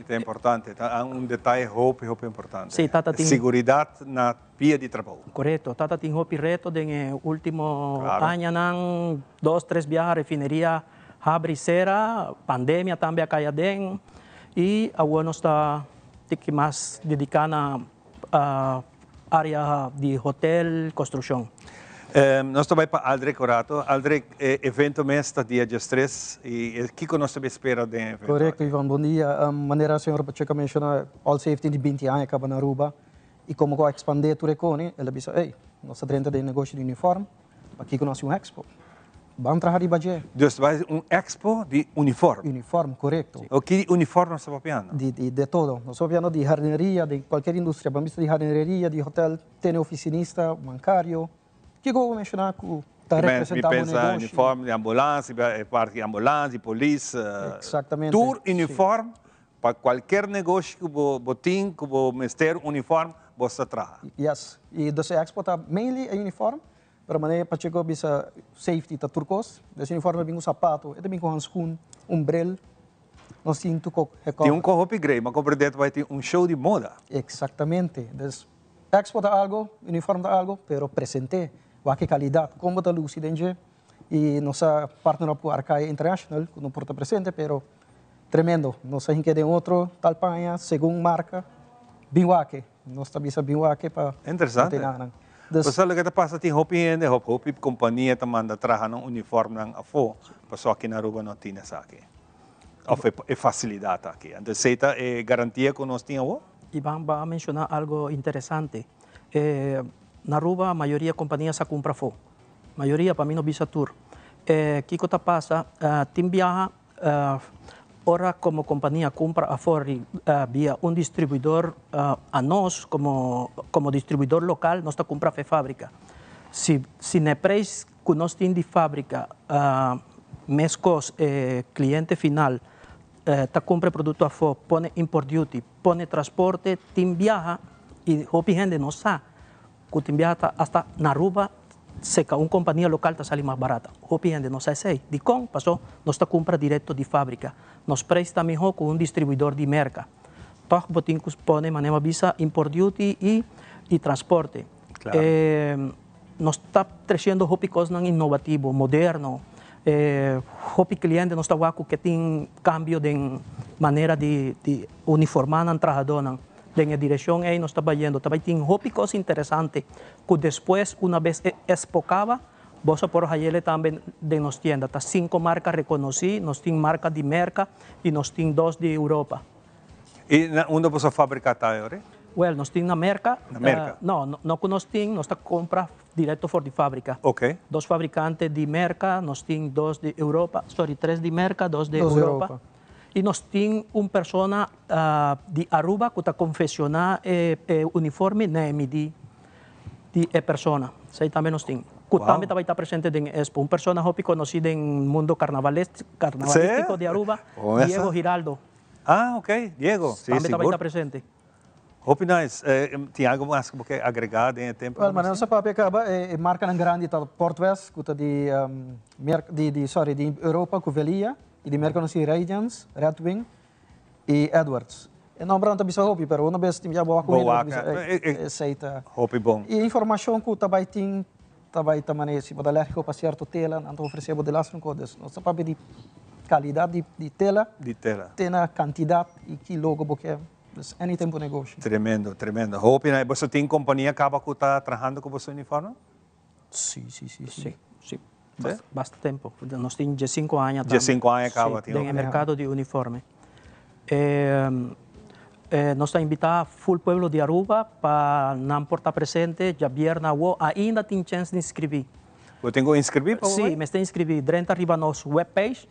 É importante, um detalhe hope importante. Sim, segurança na via de trabalho. Correto, tata tem hope reto no último ano, 2-3 viagens à refineria abre cera, pandemia também cai dentro e agora nós está mais dedicado à área de hotel, construção. Nós também para Aldrich Corato. Aldrich, evento mesmo dia 13 e o que nós também espera do evento? Correto, Ivan. Bom dia. Maneira a senhora Pacheco mencionou, All Safety de 20 anos acaba na Aruba e como vai expandir tudo recone, ela disse, ei, nós estamos de negócio de uniforme, aqui que nós temos expo. Vamos trabalhar de budget. Então vai expo de uniforme? Uniforme, correto. O que uniforme nós estamos falando? De todo. Nós estamos falando de jardineria, de qualquer indústria. Vamos de jardineria, de hotel, tem oficinista, bancário. Que eu vou mencionar que está representando o negócio. Uniforme de ambulância, parte de ambulância, polícia. Exatamente. Tour uniforme para qualquer negócio que você tem, que você mestre uniforme, você trabalha. Yes. E desse expo está mainly a uniforme, para maneira para chegar bisa safety está turcos. Desse uniforme vem um sapato, e também com handschoen, umbrella. Nós temos tudo. Tem um corpo grey, mas compreendendo vai ter show de moda. Exatamente. Des expo está algo, uniforme está algo, pero presente. Que qualidade, como está lúcido e nossa partner com a Arcaia International, que não porta presente, pero tremendo. Nós temos que ter outro tal panha, segundo marca, binwake. Nós também sabemos binwake para interessante. Pues lo que passa tem hopi companhia também trabalha no uniforme ng afo, pessoal aqui na Aruba não tinha essa aqui. É facilidade aqui. Então, seita é garantia que nós tínhamos? Ivan vai mencionar algo interessante. Na Aruba, a maioria das companhias se compra fora. A maioria, para mim, não visa tour. O que passa? Tem viaja, ora como companhia compra a fora via um distribuidor, a nós, como distribuidor local, nós compramos a fábrica. Se no preço que nós temos de fábrica, mescos cliente final, compra produto a fora, põe import duty, põe transporte, tem viaja e a gente não sabe. Que viaja hasta na Aruba, seca uma companhia local está saindo mais barata. O cliente não sai. De como passou, nós está compra direto de fábrica. Nós presta melhor com um distribuidor de merca. Todos botincos põem maneira visa import duty e transporte. Claro. Nós está crescendo hopi coisa inovativo, moderno. Hopi cliente nós está com que tem cambio de maneira de uniformar o trabalhador. Na direção aí nós estamos indo. Também tem hopi coisa interessante que depois, uma vez expocava, você por aí também de nos tiendas. Tá 5 marcas reconhecidas, nós temos marca de merca e nós temos 2 de Europa. E onde você fabrica agora? Well, nós temos na merca. Na merca? Não que nós temos, nós compra direto fora de fábrica. Ok. 2 fabricantes de merca, nós temos 2 de Europa, 3 de merca, 2 de Europa. E nós temos uma pessoa de Aruba que está confeccionando uniforme na MD. de persona. Sei também nós tem. Que também vai estar presente em Expo. Uma pessoa hopi conhecida em mundo carnavalístico de Aruba, Diego Giraldo. Ah, ok. Diego. Sim, também vai estar presente. Hope nice. Tem algo mais que você agregar em tempo? Well, mas nossa papel acaba marca ng grande tal Portwest, kuta de Europa, Cuvelia, e de mercado si Radiance, Red Wing e Edwards. E não branta bisa hopi, pero una vez timja bawa ko seita. Hopi bom. E informação que também tem também também se pode ler para certo tela, então oferecer de lá com isso. Nossa papel de qualidade de tela. De tela. Tem a quantidade e que logo porque any tempo negócio. Tremendo, tremendo. Hope na você tem companhia acaba que está trabalhando com você uniforme? Sim. Bastante tempo. Nós temos 5 anos. 5 anos acaba. No mercado de uniforme. Nós estamos invitando full pueblo de Aruba para não portar presente, já vierna ainda tem chance de inscrever. Eu tenho que inscrever para Sim, me está inscrever. Dentro arriba nossa webpage,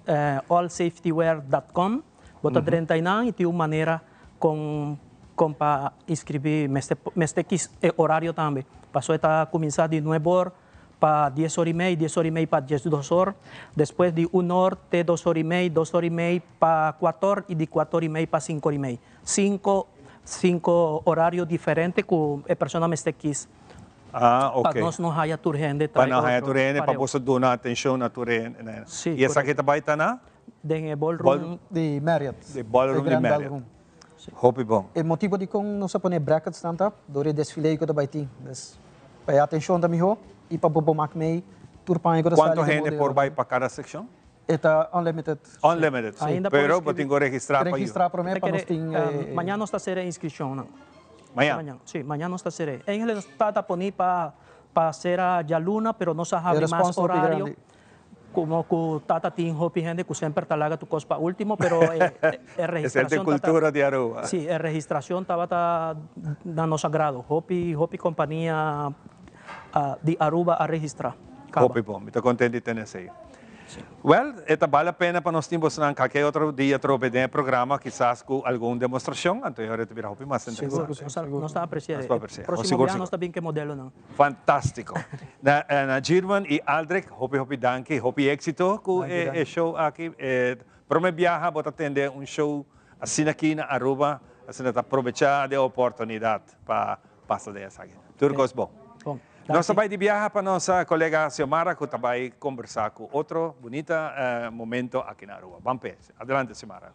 allsafetywear.com. Bota dentro aí e tem uma maneira com para inscrever, mas tem horário também. Passou a começar de 9 horas para 10 horas e meia, 10 horas e meia para 12 horas. Depois de 1 hora, até 2 horas e meia, 2 horas e meia para 4 horas e de 4 horas e meia para 5 horas e meia. 5 horários diferentes que a pessoa me está quis. Ah, ok. Para nós não haya turrende. Para não haya turrende, para você dar atenção na turrende. Sim. E essa aqui também está na? De ballroom. De Marriott. De ballroom de Marriott. Hope bom. O motivo de como nós põe brackets tanto, dore desfile que também tem. Para atenção também e para bobo macmei, turpan que quanto gente por vai para cada secção? Está unlimited. Unlimited. Sim. Pero eu tenho que registrar para registrar para mim para nós tem. Amanhã nós está sendo inscrição, não? Amanhã? Sim, amanhã nós está sendo. Ele está disponível para ser a Luna, pero não sabe mais horário. Como que tata tem hopi gente que sempre talaga tu coisa para último, pero a registração. É de cultura de Aruba. Sim, a registração estava na nosso agrado. Hopi companhia de Aruba a registrar. Hopi bom, estou contente de ter isso aí. Well, esta vale a pena para nós termos qualquer outro dia trope de programa, quizás com alguma demonstração, então eu te virar mais interessante. Nós está apreciando. Próximo dia nós está bem que modelo não. Fantástico. Na Girman e Aldrich, hopi danke, hopi éxito com o show aqui. Para me viajar, vou atender show assim aqui na Aruba, assim para aproveitar a oportunidade para passar dessa aqui. Tudo bom. Nós vamos de viagem para nossa colega Xiomara, que vai conversar com outro bonito momento aqui na Aruba. Vamos ver. Adelante, Xiomara.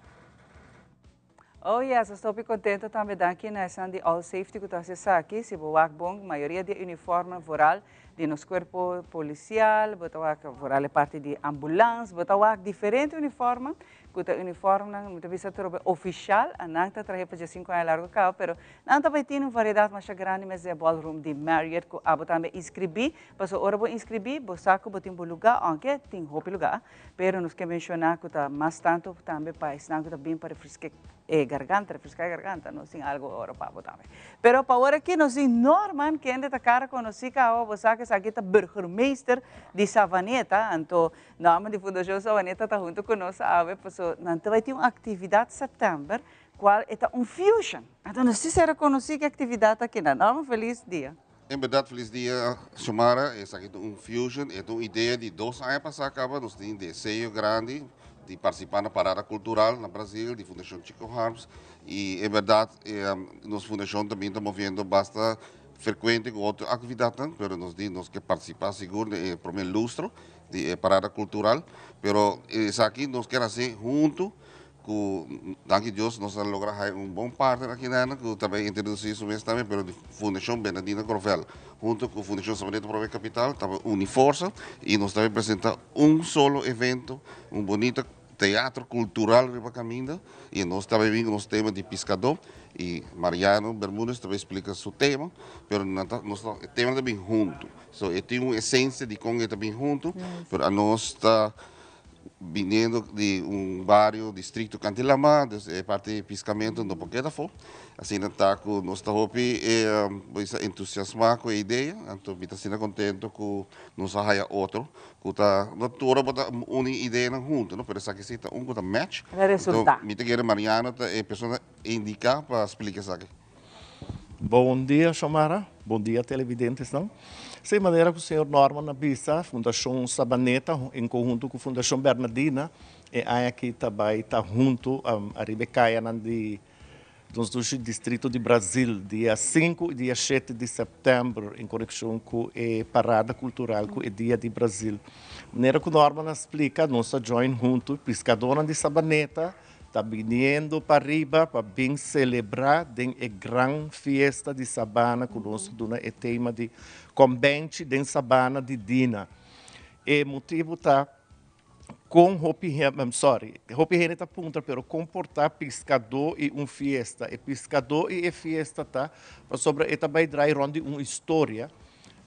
Oh, yes, estou bem contente também aqui na ação de All Safety que está aqui. Se boa bom, maioria de uniforme voral de nosso corpo policial, botar voral é parte de ambulância, botar diferente uniforme, que o uniforme não tem visto oficial, não está trazendo para 5 anos largo cabo, pero não também tem uma variedade mais grande, mas é ballroom de Marriott que abo também inscrevi, mas hora vou inscrevi, vou saco botar um lugar, aunque tem roupa lugar, pero nos que mencionar que tá mais tanto também para ensinar que tá bem para refrescar refrescar a garganta, não tem algo hora para botar. Pero para hora aqui nós tem Norman que ainda tá cara conosco, vou sacar aqui tá burgermeester de Savaneta, então nome de Fundação Savaneta está junto conosco, então vai ter uma atividade em setembro, qual é um fusion. Então nós será conosco a atividade aqui na Norman, feliz dia. Em verdade, feliz dia, Xiomara. Essa aqui é um fusion, é uma ideia de 2 anos passada, nós temos desejo grande de participar na parada cultural no Brasil, de Fundação Chico Harms, e em verdade, nossa fundação também está movendo bastante frequente com outra atividade, mas nós que participar seguro no primeiro lustro de parada cultural, pero isso aqui nós queremos fazer junto com, danke Deus, nós vamos lograr bom partner aqui na que também introduzir isso mesmo também, pero de Fundação Bernardina Grovel, junto com a Fundação Savaneta Prove Capital, estamos uniforça e nós também apresentamos solo evento, bonito teatro cultural para caminho e nós também vimos o tema de pescador e Mariano Bermúdez também explica seu tema, mas nós tema também junto, so tem uma essência de como é também junto, mas a nós está vindo de bairro distrito Cantilama, parte de pescamento no Poqueta Fo, assim está com nós está hopi entusiasmado com a ideia, então está contente com nós haya outro, que está não toda bota uma ideia na junto, não, mas aqui está que match. Resultado. Me te Mariano é pessoa indicar para explicar isso aqui. Bom dia, Xiomara. Bom dia, televidentes, não? Sem maneira que o senhor Norman Nabissa, Fundação Sabaneta, em conjunto com a Fundação Bernardina, e aqui também está junto a Ribecaia dos distritos de Brasil, dia 5 e dia 7 de setembro, em conexão com a Parada Cultural, com o Dia de Brasil. De maneira que o Norman explica, nossa join junto, pescadora de Sabaneta, está vindo para arriba para bem celebrar a grande festa de Sabana conosco, o tema de convente de Sabana de Dina. E o motivo está com Hopi Hene está punta, pero comportar pescador e fiesta. E pescador e fiesta tá sobre e também traz ronde uma história.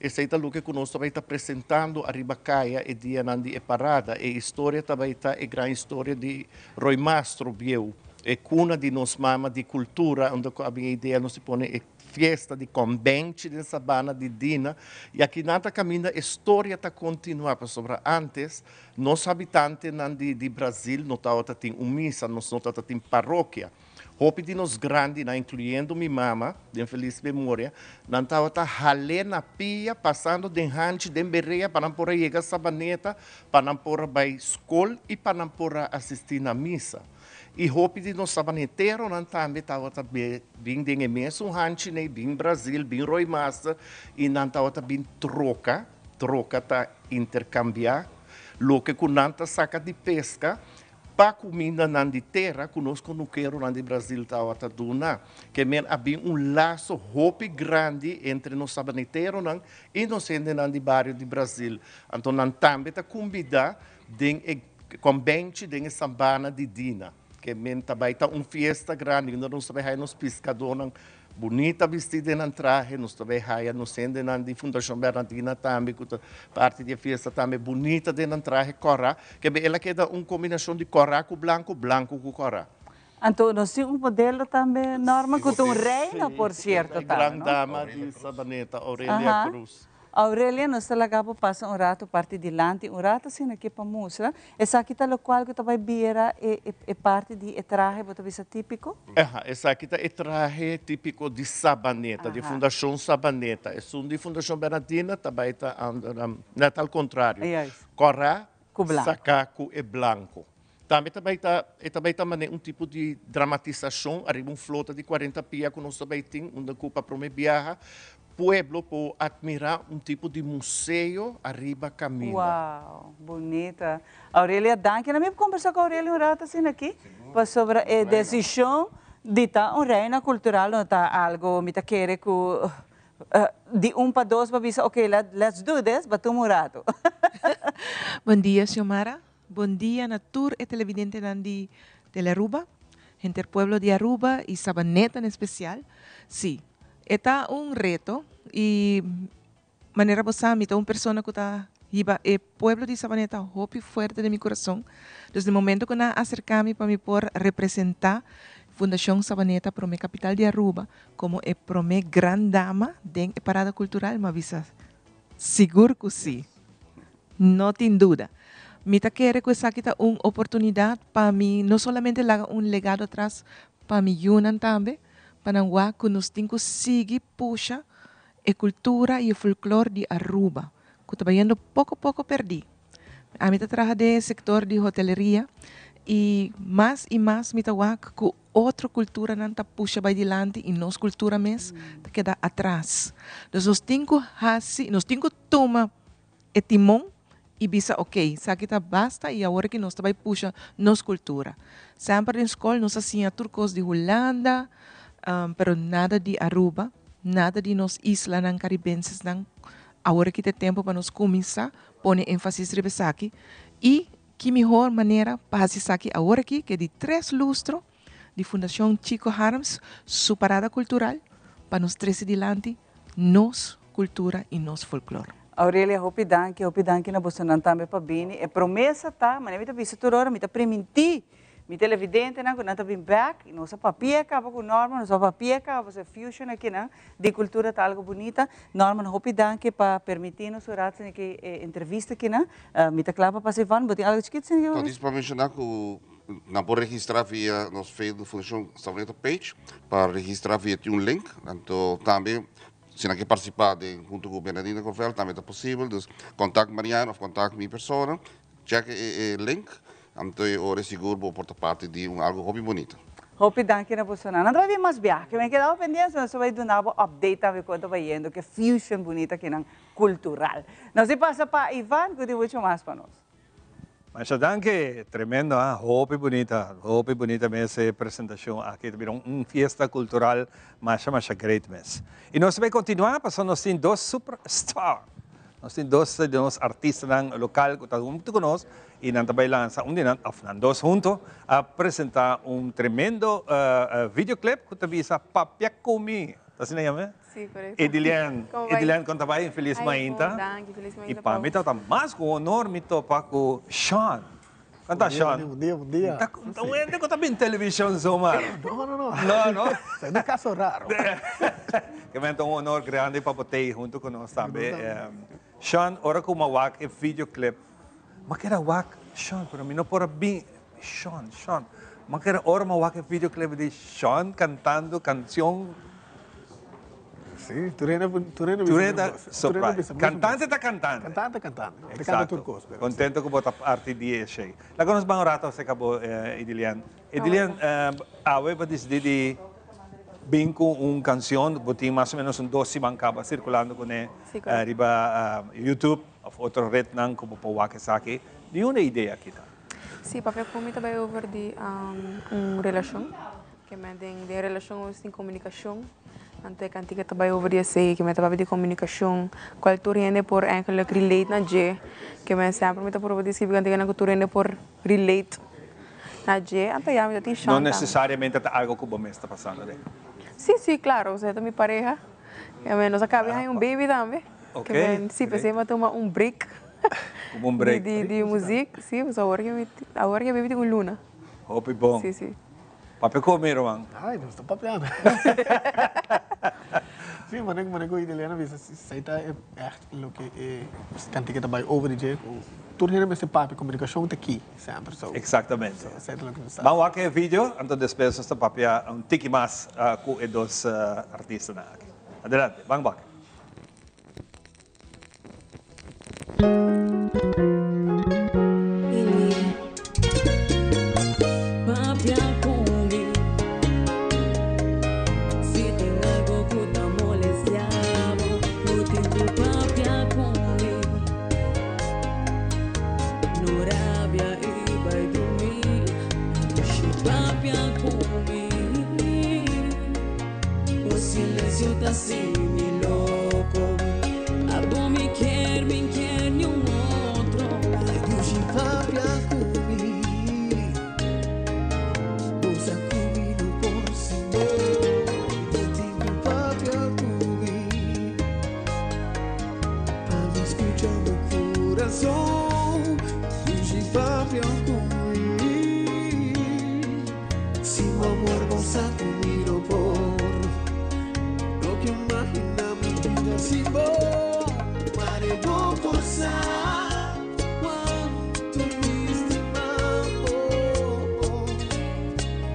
Esse é o que conosco também está apresentando a Ribacaia e dia nandi e parada. E a história também está a grande história de Roy Mastro Bieu. É cuna de nos mama de cultura, onde a minha ideia não se põe festa de convente de Sabana de Dina. E aqui nada caminha, a história está continuando. Sobre antes, nós habitantes de Brasil, não tem uma missa, não tem paróquia. Hopi de nos grandes, incluindo minha mama, de feliz memória, não estava ralé na pia, passando de ranch, de berreia, para não poder chegar a Sabaneta, para não poder ir à escola e para não poder assistir na missa. E Hopi de nos sabaneteiros não também estava bem de mesmo ranch, bem Brasil, bem Roy Master, e não estava bem troca tá intercambiar, lo que com nanta saca de pesca, para comida não de terra, conosco no quero não de Brasil estava duna, que havia laço Hopi grande entre nos sabaneteiros e nos não de bairro de Brasil. Então não também está convidar de convente de Sabana de Dina. Que também está uma festa grande, nós também nos pescadores bonita vestida na traje, nós também nos sendo de Fundação Bernardina também, parte da festa também bonita de na traje corá, que ela queda uma combinação de corá com branco, branco com corá. Então, nós temos modelo também, Norma, com uma reina, por certo. A grande dama de Sabaneta, Aurélia Cruz. Aurélia, nós estamos passando rato parte de lante, rato assim aqui para mostrar. Essa aqui está o qual que também vira é parte de traje, você vê típico? Essa aqui é traje típico de Sabaneta, de Fundação Sabaneta. É de Fundação Bernardina, também está ao contrário. Corá, sacaco e branco. Também está um tipo de dramatização, arriba uma flota de 40 pia que nós também temos, onde culpa para uma viagem. Pueblo para admirar um tipo de museu arriba caminho. Uau, bonita. Aurélia, danke. Eu conversar com a Aurélia um rato assim aqui, sobre a decisão de estar uma reina cultural, não está algo, me querer de para dois, para dizer, ok, let's do this, mas um rato. Bom dia, Xiomara. Bom dia, Natur e televidente de Aruba, gente del pueblo de Aruba y Sabaneta en especial. Sí. Está un reto y manera posami, está una persona que está el pueblo de Sabaneta hopi fuerte de mi corazón. Desde el momento que na acercame para mí por representar Fundación Sabaneta para mi capital de Aruba como para mi gran dama de parada cultural, me avisa seguro que sí, no tengo duda. Me quiere que esa quita una oportunidad para mí, no solamente un legado atrás para mi Yunan también, para que nos temos que seguir puxa a cultura e o folclore de Aruba, que está indo pouco a pouco perdido. A mim trabalha no setor de hoteleria e mais me trabalha que outra cultura não está puxa para adiante e nossa cultura mesmo está queda atrás. Então nós temos que tomar o timão e dizer, ok, isso aqui está basta e agora que nós também puxa nossa cultura. Sempre na escola nós fazíamos turcos de Holanda, pero nada de Aruba, nada de nos islas caribenses, agora que tem tempo para nós começar, pôr ênfase nesse aqui, e que melhor maneira para fazer aqui agora que é de 3 lustros de Fundação Chico Harms, sua parada cultural, para nos trazer adiante nossa cultura e nosso folclore. Aurélia, hopi danke na Bolsonaro também para bem. É promessa, tá? Mas eu estou toda hora, eu estou permitir. Mi televidente na kunanta been back, nossa papia acaba com Norman, nossa papia acaba você fusion aqui na de cultura tá algo bonita. Norman, hopi danke para permitir-nos orar que entrevista aqui na mi tá claro para Ivan, botem algo chiquito sim. Então, isso para mencionar que não pode registrar via nosso Facebook Fundação Sabaneta page, para registrar via um link, então também se não quer participar junto com o Bernardino Corvel, também é possível. Dus contact Mariana ou contact minha pessoa, check o link, então eu é seguro vou portar parte de algo hobby bonito. Hope danke na po sana. Não vai mais viajar, que me quedava pendente, nós vai dar um update a quanto vai indo, que fusion bonita que não cultural. Nós se passa para Ivan, que tem muito mais para nós. Mas danke, tremendo, Hope bonita mesmo essa apresentação aqui, também fiesta cultural, mas great mesmo. E nós vamos continuar, porque nós temos dois superstars. Nós temos dois artistas local que estão muito conosco e nós também lançamos dois juntos a apresentar tremendo videoclip que também é Papiakumi. Está assim, né? Sim, correto. Edilian, conta bem, Feliz Mainta. E para mim está mais com honor, me topa com Sean. Canta Sean. Bom dia. Então, onde que está bem televisão, Zomar? Não. É um caso raro. Que é um honor grande para poder junto conosco também. Sean, ora que mawak videoclip. Makira wak, Sean, pero não por bem. Sean. Makira ora mawak videoclip de Sean cantando canção. Sim, Turena surprise. Cantante está cantando. Cantante. Exato. Contento que botar parte de isso. Lá que nós vamos rato se acabou, Edilian. Edilian, awe para decidir bem com canção, botem mais ou menos 12 bancaba circulando com riba YouTube ou outra rede não como para o aqui. De uma ideia aqui tá. Sim, papel comigo também over de relação, que me tem de relação sem comunicação. Ante cantiga também over de sei que me trabalha de comunicação, qual tu rende por eigenlijk relate na je, que me sempre me tá por dizer que cantiga na tu rende por relate na je, ante já me tem chance. Não necessariamente é algo que o bom está passando, né? Sim, claro, você é minha pareja. Nós acabamos de baby também. Ok. Sim, pensei tomar break. Break. De música, sim, mas agora que baby tem Luna. Hope bom. Sim. Papi comer, man. Ai, não estou papeando. Sim, manego italiano, isso aí está o que cantiga também over de tudo é esse papo comunicação está aqui sempre. Exatamente. Vamos aqui vídeo, então depois esta papi tiki mais com os dois artistas aqui. Adelante, vamos. Assim me louco, a me quer ni un otro. Eu te papia comigo, usa comigo por cima. Eu tenho papia comigo, para me escuchar meu coração. Eu te papia comigo, se o amor goza comigo por. Si vos mareo forçar quanto me estimamos,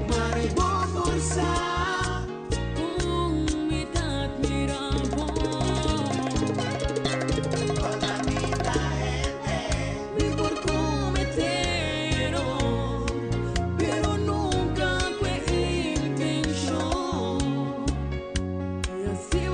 mareo forçar como me admiramos. Toda vida me por cometeram, pero nunca fue intención. E assim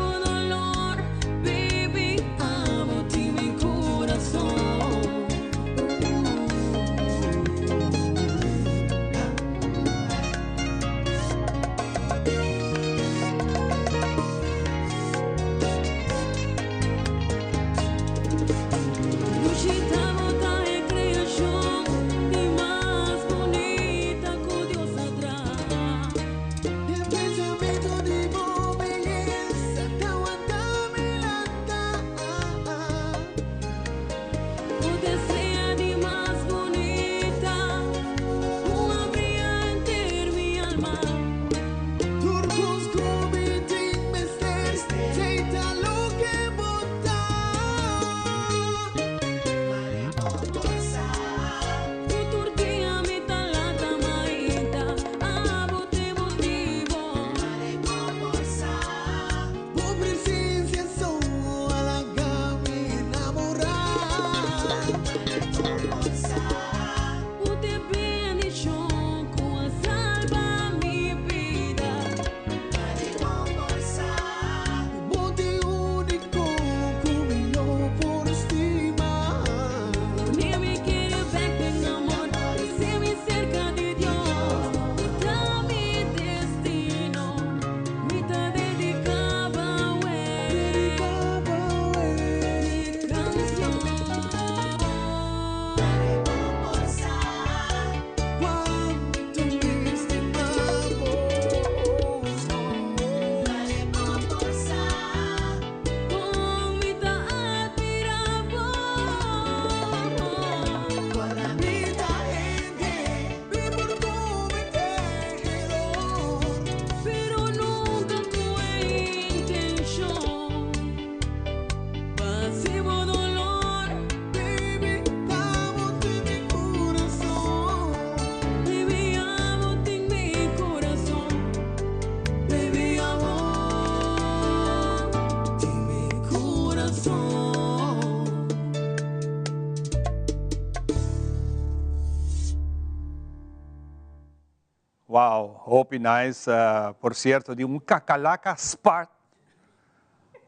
Wow, Hopi nice. Por cierto, de un cacalaca spot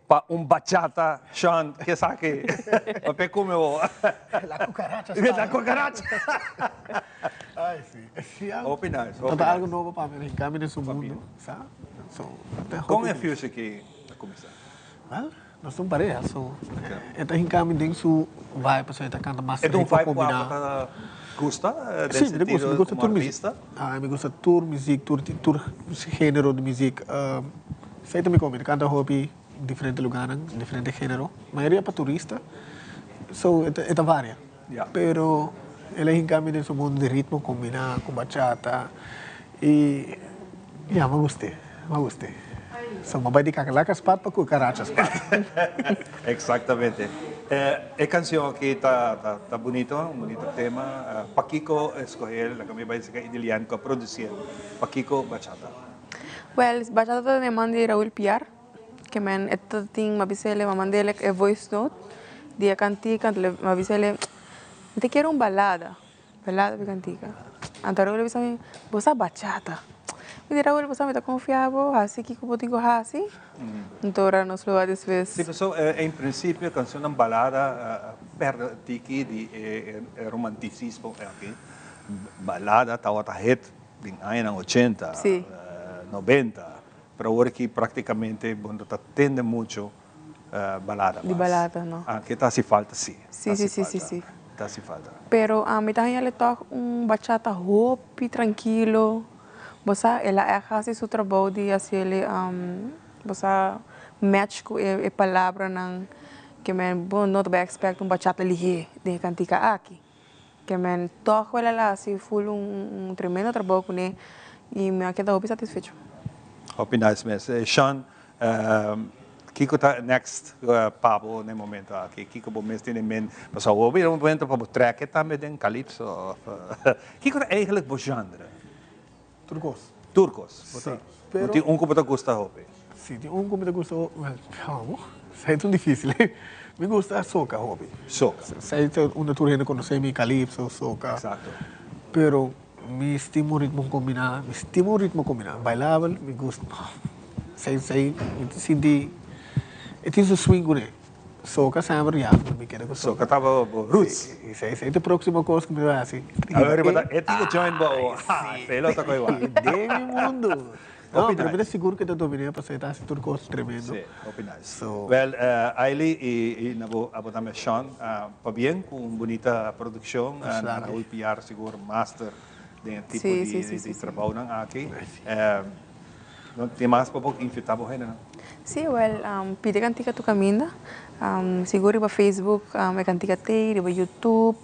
para un bachata. Sean, ¿qué saque? ¿Qué come vos? La cucaracha. La cucaracha. Ay, sí. Hopi nice. Tanta algo novo para mim, caminho nesse mundo, sabe? Como é fio que começar? Well, nós somos pareja, então em caminho tem su vibe, para você canta mais rico combinar. Gusta? Sim, me gusta tour música. Me gusta tour música, tour gênero de música. Sei também como, canta hobby diferente lugares, diferente gênero. A maioria para turista, é varia. Pero ele em caminho nesse mundo de ritmo, combinar com bachata e me gostei. So, mabay di kakalaka spot pa cucaracha spot. Exatamente. A canção aqui está bonito, um bonito tema. Paquico escolher, a minha base é italiano, que produzir. Paquico bachata. Well, bachata de mandi Raúl Piar, que men etta ting mabisele mamandele e voice note, dia cantica, mabisele te quiero un balada de cantica. Anta Raúl bisami, bossa bachata. Me dirá, Raúl, você me está confiável, assim que eu digo assim. Então, nós lo às vezes. Sim, pessoal, em princípio, a canção é uma balada perde tiki de romanticismo aqui. Balada, estava hit em anos 80, 90, para hoje que praticamente quando tende muito balada. De balada, não? Que está se falta, sim. Sim. Está se falta. Pero a mim também ele toca bachata hopi, tranquilo. Você, ela é assim seu trabalho de assim ele, você match com a palavra não que men bom não vai expect bachata ali de cantica aqui que men toca ela lá assim full tremendo trabalho com ele e me queda muito satisfeito. Hopi nice mesmo. Sean, Kiko tá next papo no momento aqui. Kiko bom mesmo tem em mente, mas ao ouvir momento para o track também tem calypso. Kiko é eigenlijk bom genre. Turcos. Sim. Tem que gosta Hopi. Sim, tem que gosta. Calma, isso é tão difícil. Me gusta soca Hopi. Soca. Sei onde tu ainda conhece mi calypso, soca. Exato. Pero mi estimo ritmo combinar, bailável, me gusta. Sei, senti, e tem o swing né. Soca sempre já, me quero com soca. Tava roots. Sei, a próxima coisa que me vai assim. Agora é tipo join boa. Sei lá tá coisa. De mundo. Não, pero é seguro que tu dominé para ser assim tudo coisa tremendo. Sim, nice. Well, Ailey e nabo abotame Sean, pa bien com bonita produção, na Raúl Piar seguro master de tipo de trabalho nang aqui. Não tem mais para pouco infitabo ainda não? Sim, well, pide cantica tu caminha. Seguro para Facebook, cantica te, para YouTube,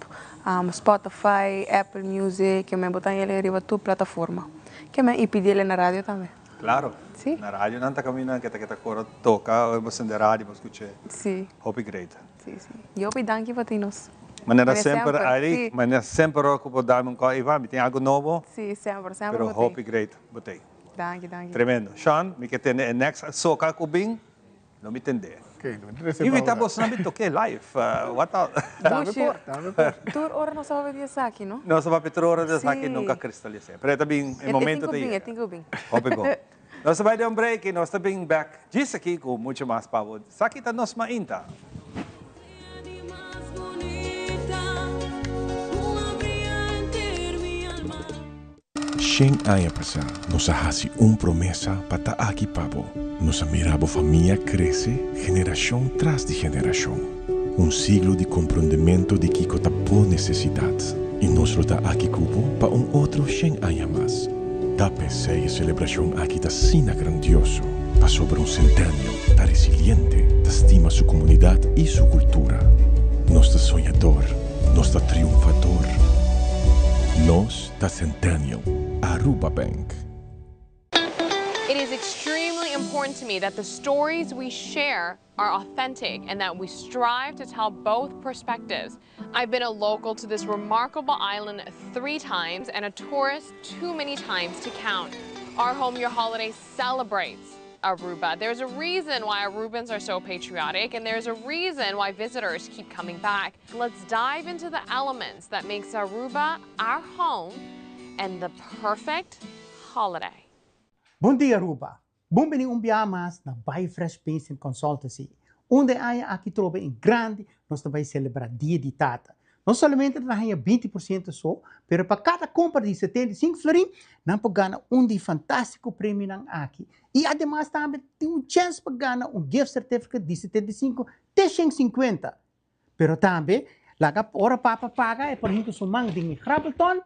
Spotify, Apple Music, que me botam ele para tu plataforma. Que me pedi ele na rádio também. Claro. Sim. Na rádio não está caminhando que tá toca, você na rádio para escutar. Sim. Hopi great. Sim. Eu pedi danke para nós. Maneira sempre ali, maneira sempre que vou dar um coisa, Ivan, tem algo novo? Sim, sempre. Pero Hopi great, botei. Danke. Tremendo. Sean, me que tem next soca kubing, não me entender. Invita você não toque live. What out? Tour ora não sabe de saque, não? Não sabe Petro ora de saque nunca cristalize. Pero também em momento de. Tenho bem. Obrigado. Nós vai dar break e nós também back. Diz aqui com muito mais pavo. Saque tá nos mainta. Shen aya pasa, nos hace promesa para aquí pavo. Nos mirabo familia crece, generación tras de generación. Un siglo de comprendimiento de que por necesidad. Y nos lo da aquí cubo para un otro Shen aya más. Da PC y celebración aquí da sina grandioso. Da sobre un centenio, da resiliente, da estima su comunidad y su cultura. Nos da soñador, nos da triunfador. Nos da centennial. Aruba Bank. It is extremely important to me that the stories we share are authentic and that we strive to tell both perspectives. I've been a local to this remarkable island 3 times and a tourist too many times to count. Our Home Your Holiday celebrates Aruba. There's a reason why Arubans are so patriotic, and there's a reason why visitors keep coming back. Let's dive into the elements that makes Aruba our home and the perfect holiday. Bom dia, Aruba. Bem-vindo mais na Biofresh Paints and Consultancy, onde aqui trobe em grande, nós também celebrar Dia de Tata. Não somente ganha 20% só, mas para cada compra de 75 florim, nós ganhamos de fantástico prêmio aqui. E, ademais, também tem chance para ganhar gift certificate de 75 até 150. Mas também, a hora para pagar é por exemplo, sumang de Grabelton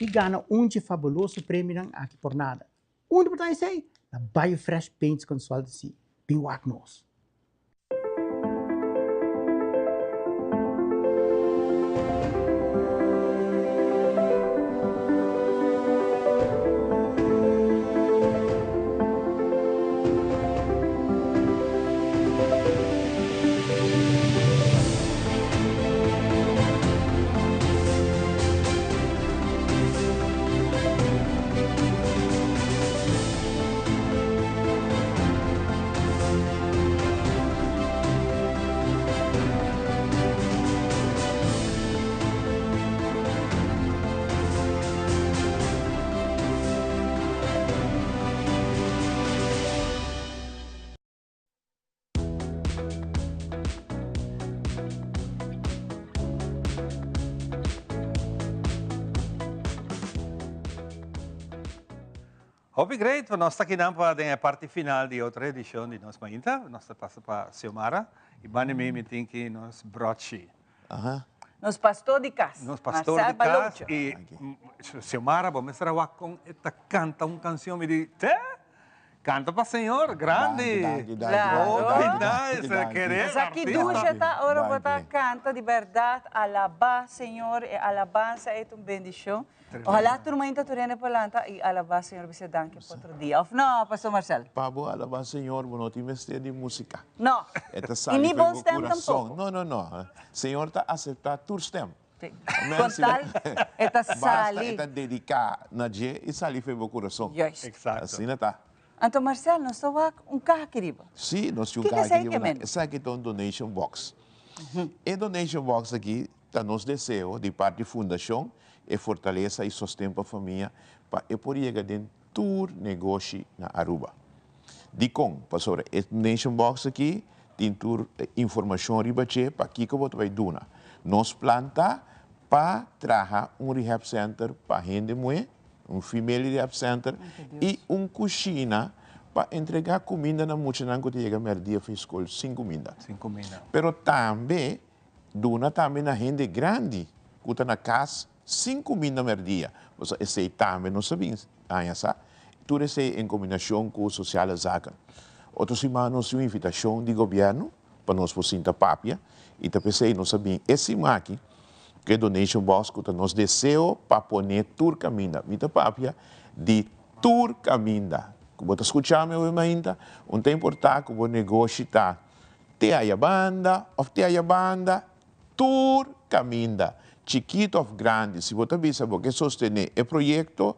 e ganha fabuloso prêmio aqui por nada. Onde você sei? Na Biofresh Paints Consultancy. Biwak nos. Hope great, nós estamos aqui na parte final de outra edição de Nos Mainta. Nós passamos para a Xiomara e vamos me tem que nos broche. Nos pastor de casa. Nos pastor de casa e Xiomara, vamos estar com esta canta uma canção me diz, canta para o Senhor, grande. Mas aqui duas está hora botar canta de verdade, alabar Senhor e alabança é uma bendição. Ojalá tu ainda turene polanta e alabar Senhor você danke por outro dia. Of não, pastor Marcelo? Pabo alabar Senhor, não te mestre de música. Não. E nem bom stem tampouco. Não. Senhor está aceitar tur stem. Contal, eta sali. Basta eta dedicar na dia e sali foi meu coração. Yes. Exato. Assim está. Então, Marcelo, nós estamos carro querido. Sim, nós temos carro querido. Essa aqui é um donation box. E donation box aqui está nos desejo de parte da fundação e fortaleza e sustento a família para poder chegar dentro do negócio na Aruba. De com, pastor, a donation box aqui tem informação ribache para que você vai doar. Nós planta para trabalhar rehab center para gente mulher, female rehab center e cozinha para entregar comida na multidão que chega merdia para a escola, 5 comida. Pero também dona também na gente grande que está na casa 5 comida merdia. Você esse também não sabe essa. Tudo isso em combinação com o social zaken. Outra semana nós uma invitação do governo para nós poder papia e também sei não sabe esse aqui que donation box que nós desejo para pôr tur caminda, mita papia de tur caminda. Como você escutar meu ainda, um tempo importante que o negócio está te a banda tur caminda. Chiquito ou grande, se você visa que sostener o projeto,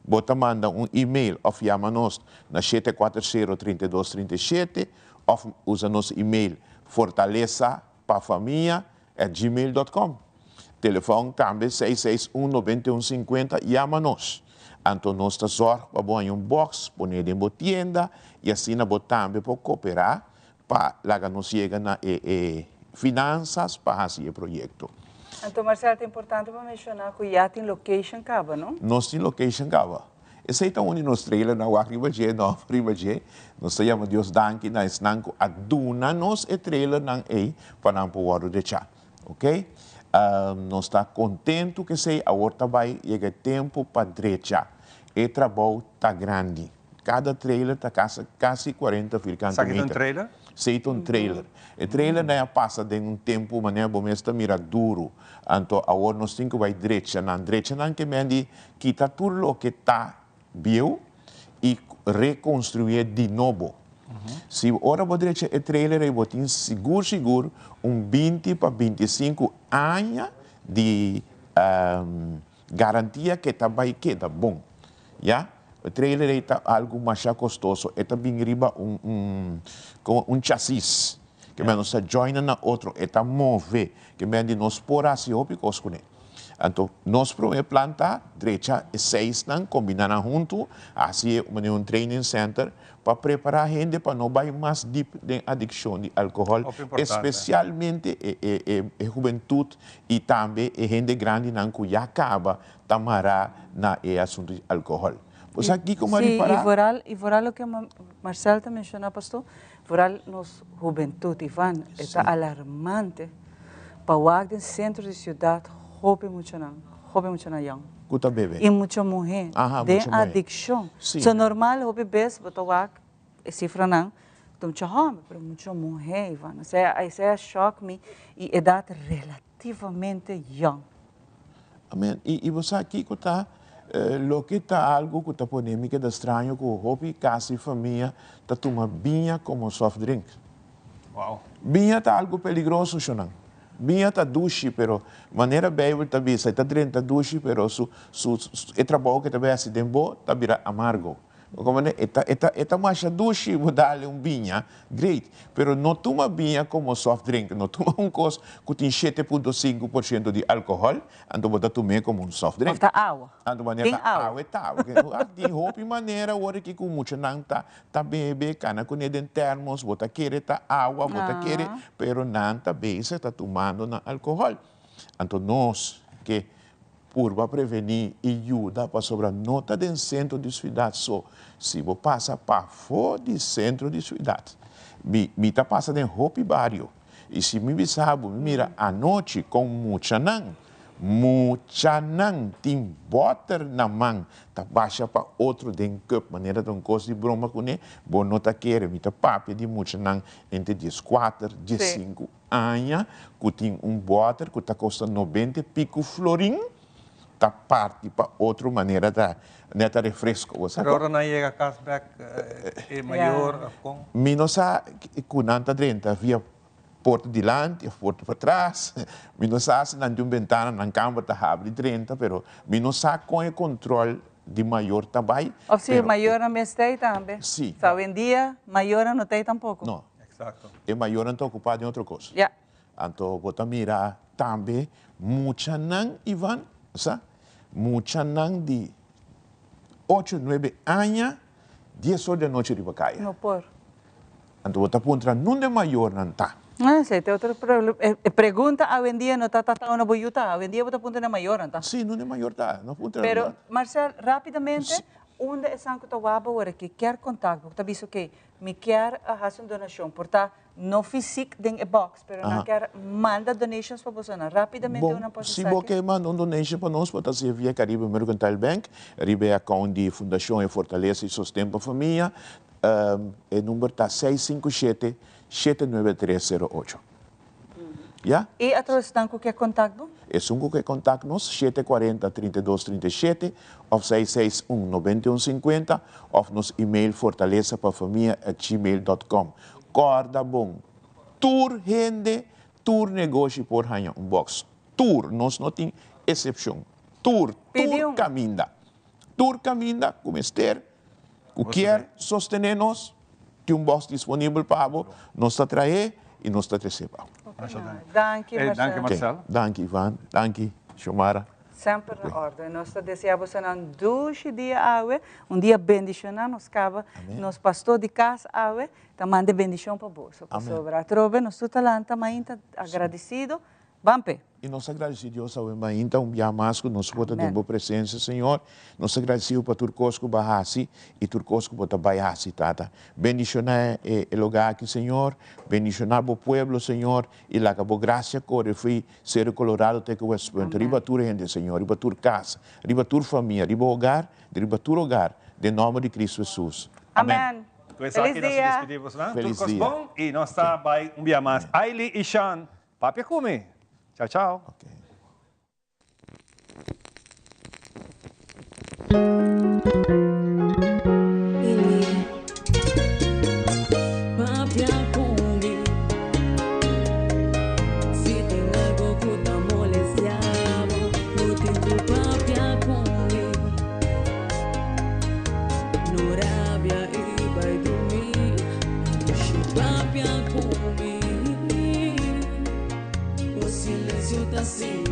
você manda e-mail ou chama-nos na 740-3237 ou usa nosso e-mail fortaleza.família@gmail.com. Telefone também 661-9150, chama-nos. Então, nós estamos para pôr box, pôr em uma tienda e assim nós também para cooperar para lá nos chegar na finanças para fazer o projeto. Então, Marcelo, é importante para mencionar que já tem location caba, não? Nós temos location caba. Esse é onde nós trailer na Ribaje, nós chamamos Deus danke, nós nanco aduna-nos e trailer nang para não poder deixar, ok? Nós está contente que sei a horta vai chegar tempo para deixar. E trabalho está grande. Cada trailer está quase 40 metros. Sabe um trailer? Sei um trailer. O trailer não passa de tempo, mas não está mira duro. Então, agora nós temos que vai direita, não que mendi kita tudo o que está viu e reconstruir de novo. Se ora vou direita o trailer, eu tenho seguro 20 para 25 anos de garantia que está vai queda bom, já? O trailer está algo mais custoso, está bem riba chassis. Que menos se joina na outro, está move, que menos nós por assim opicos com ele. Então, nós podemos plantar derecha e 6 não combinando junto, assim um training center para preparar a gente para não vai mais deep de adicção de álcool, especialmente a juventude e também a gente grande não que já acaba tamara na assunto de álcool. Pues aqui como sí, para y voral lo que Marcel te mencionó, pastor, voral nos juventud, Iván, está alarmante. Para o centro de ciudad, joven mucho na young. Kuta bebê. E muita mulher de adicção. So normal, o bebês, botar a cifra não, então muita homem, mas muita mulher, Ivan. Isso é choque me e idade relativamente young. Amém. E você aqui que está, lo que está algo que está polêmica, da estranho que o hobby, casa e família, está tomando vinha como soft drink. Wow. Vinha está algo perigoso, Shonan. Vinha está duche, pero maneira bem está bisa, está dentro duche, pero o trabalho que também assim tempo está vira amargo. Como né, eta mais duche, vou dar-lhe vinha, great, pero não toma vinha como soft drink, não toma coisa que tem 7,5% de álcool, então vou tomar como soft drink. Está água. Então maneira água é água. Tem roupa maneira, hora que com muito não tá bebe, cana com ele termos, bota querer tá água, bota querer, pero não tá bem, você tá tomando na álcool. Então nós que para prevenir e ajuda para sobre nota do centro de cidade só. Se você passa para fora do centro de cidade, me está passando em roupa barrio. E se me sabe, mira, à noite com muita não tem butter na mão, tá baixa para outro den cup, maneira de coisa de broma com ele, bom nota querer, me tá papo de muita não entre 14, 15 anos, que tem butter que tá custando 90 pico florim, tá parte para outra maneira da neta refresco. Pero ahora não chega cashback maior com. Minosa kunanta 30 via porta de lante, porta para trás. Minosa se não tem ventana na câmara tá abre 30, pero minosa com o controle de maior também. Ou seja, maior não está também. Sim. Hoje em dia, maior não tem tampouco. Não. Exato. E maior não está ocupado em outra coisa. Yeah. Então, você mira também muita não, Ivan, sabe? Muita não de 8, 9 anos, 10 horas da noite de vacaia. Não por. Então, você aponta, não é maior, não está. Ah, sim, tem outro problema. Pergunta, hoje em dia não está na boiuta. Hoje em dia você aponta na maior, não está? Sim, não é maior, tá. Não aponta. Pero, Marcel, rapidamente, onde é sangue que waba agora que quer contato, porque está que me quer fazer uma donação, portanto, não físico dentro da box, pero não quer mandar donations para você, rapidamente uma se você manda donation para nós, pode ser via Caribe Mercantile Bank, Caribe account de Fundação e Fortaleza e Sustento a Família, o número está 657-79308. Yeah? E a todos estão com que contato? É um que contato nos 740-3237 ou 661-9150 ou nos e-mail fortalezapafamilia@gmail.com. Corda bom. Tour rende, tour negócio por ranha box. Tour, nós não tem exceção. Tour caminda. Tour caminda, como ester, o quer sostener-nos, tem box disponível para nós trazer e nós recebemos. Danke, Marcel. Danke, Marcel. Danke, Ivan. Danke, Xiomara. Sempre na ordem. Nós desejamos dia dia bendicionar, nos cava, nos pastor de casa, também de bendição para você. Sobre a trove, nós talento também agradecido. Vampe. E nós agradecemos ao então dia mais que nós podemos ter boa presença, Senhor. Nós agradecemos para Turcosco Bahasi e Turcosco para Bahasi, tata. Bendicionar o lugar aqui, Senhor. Bendicionar o povo, Senhor. E lá que a graça corre foi ser colorado até que o Espírito. Riba tu gente, Senhor. Riba tu casa. Riba tu família. Riba hogar. Riba tu hogar. De nome de Cristo Jesus. Amém. Feliz dia. Despedimos, né? Feliz Turcos dia. bom. E nós está by dia mais. Ailey e Sean. Papi Kumi. Ciao, ciao. Okay. Silêncio tá sem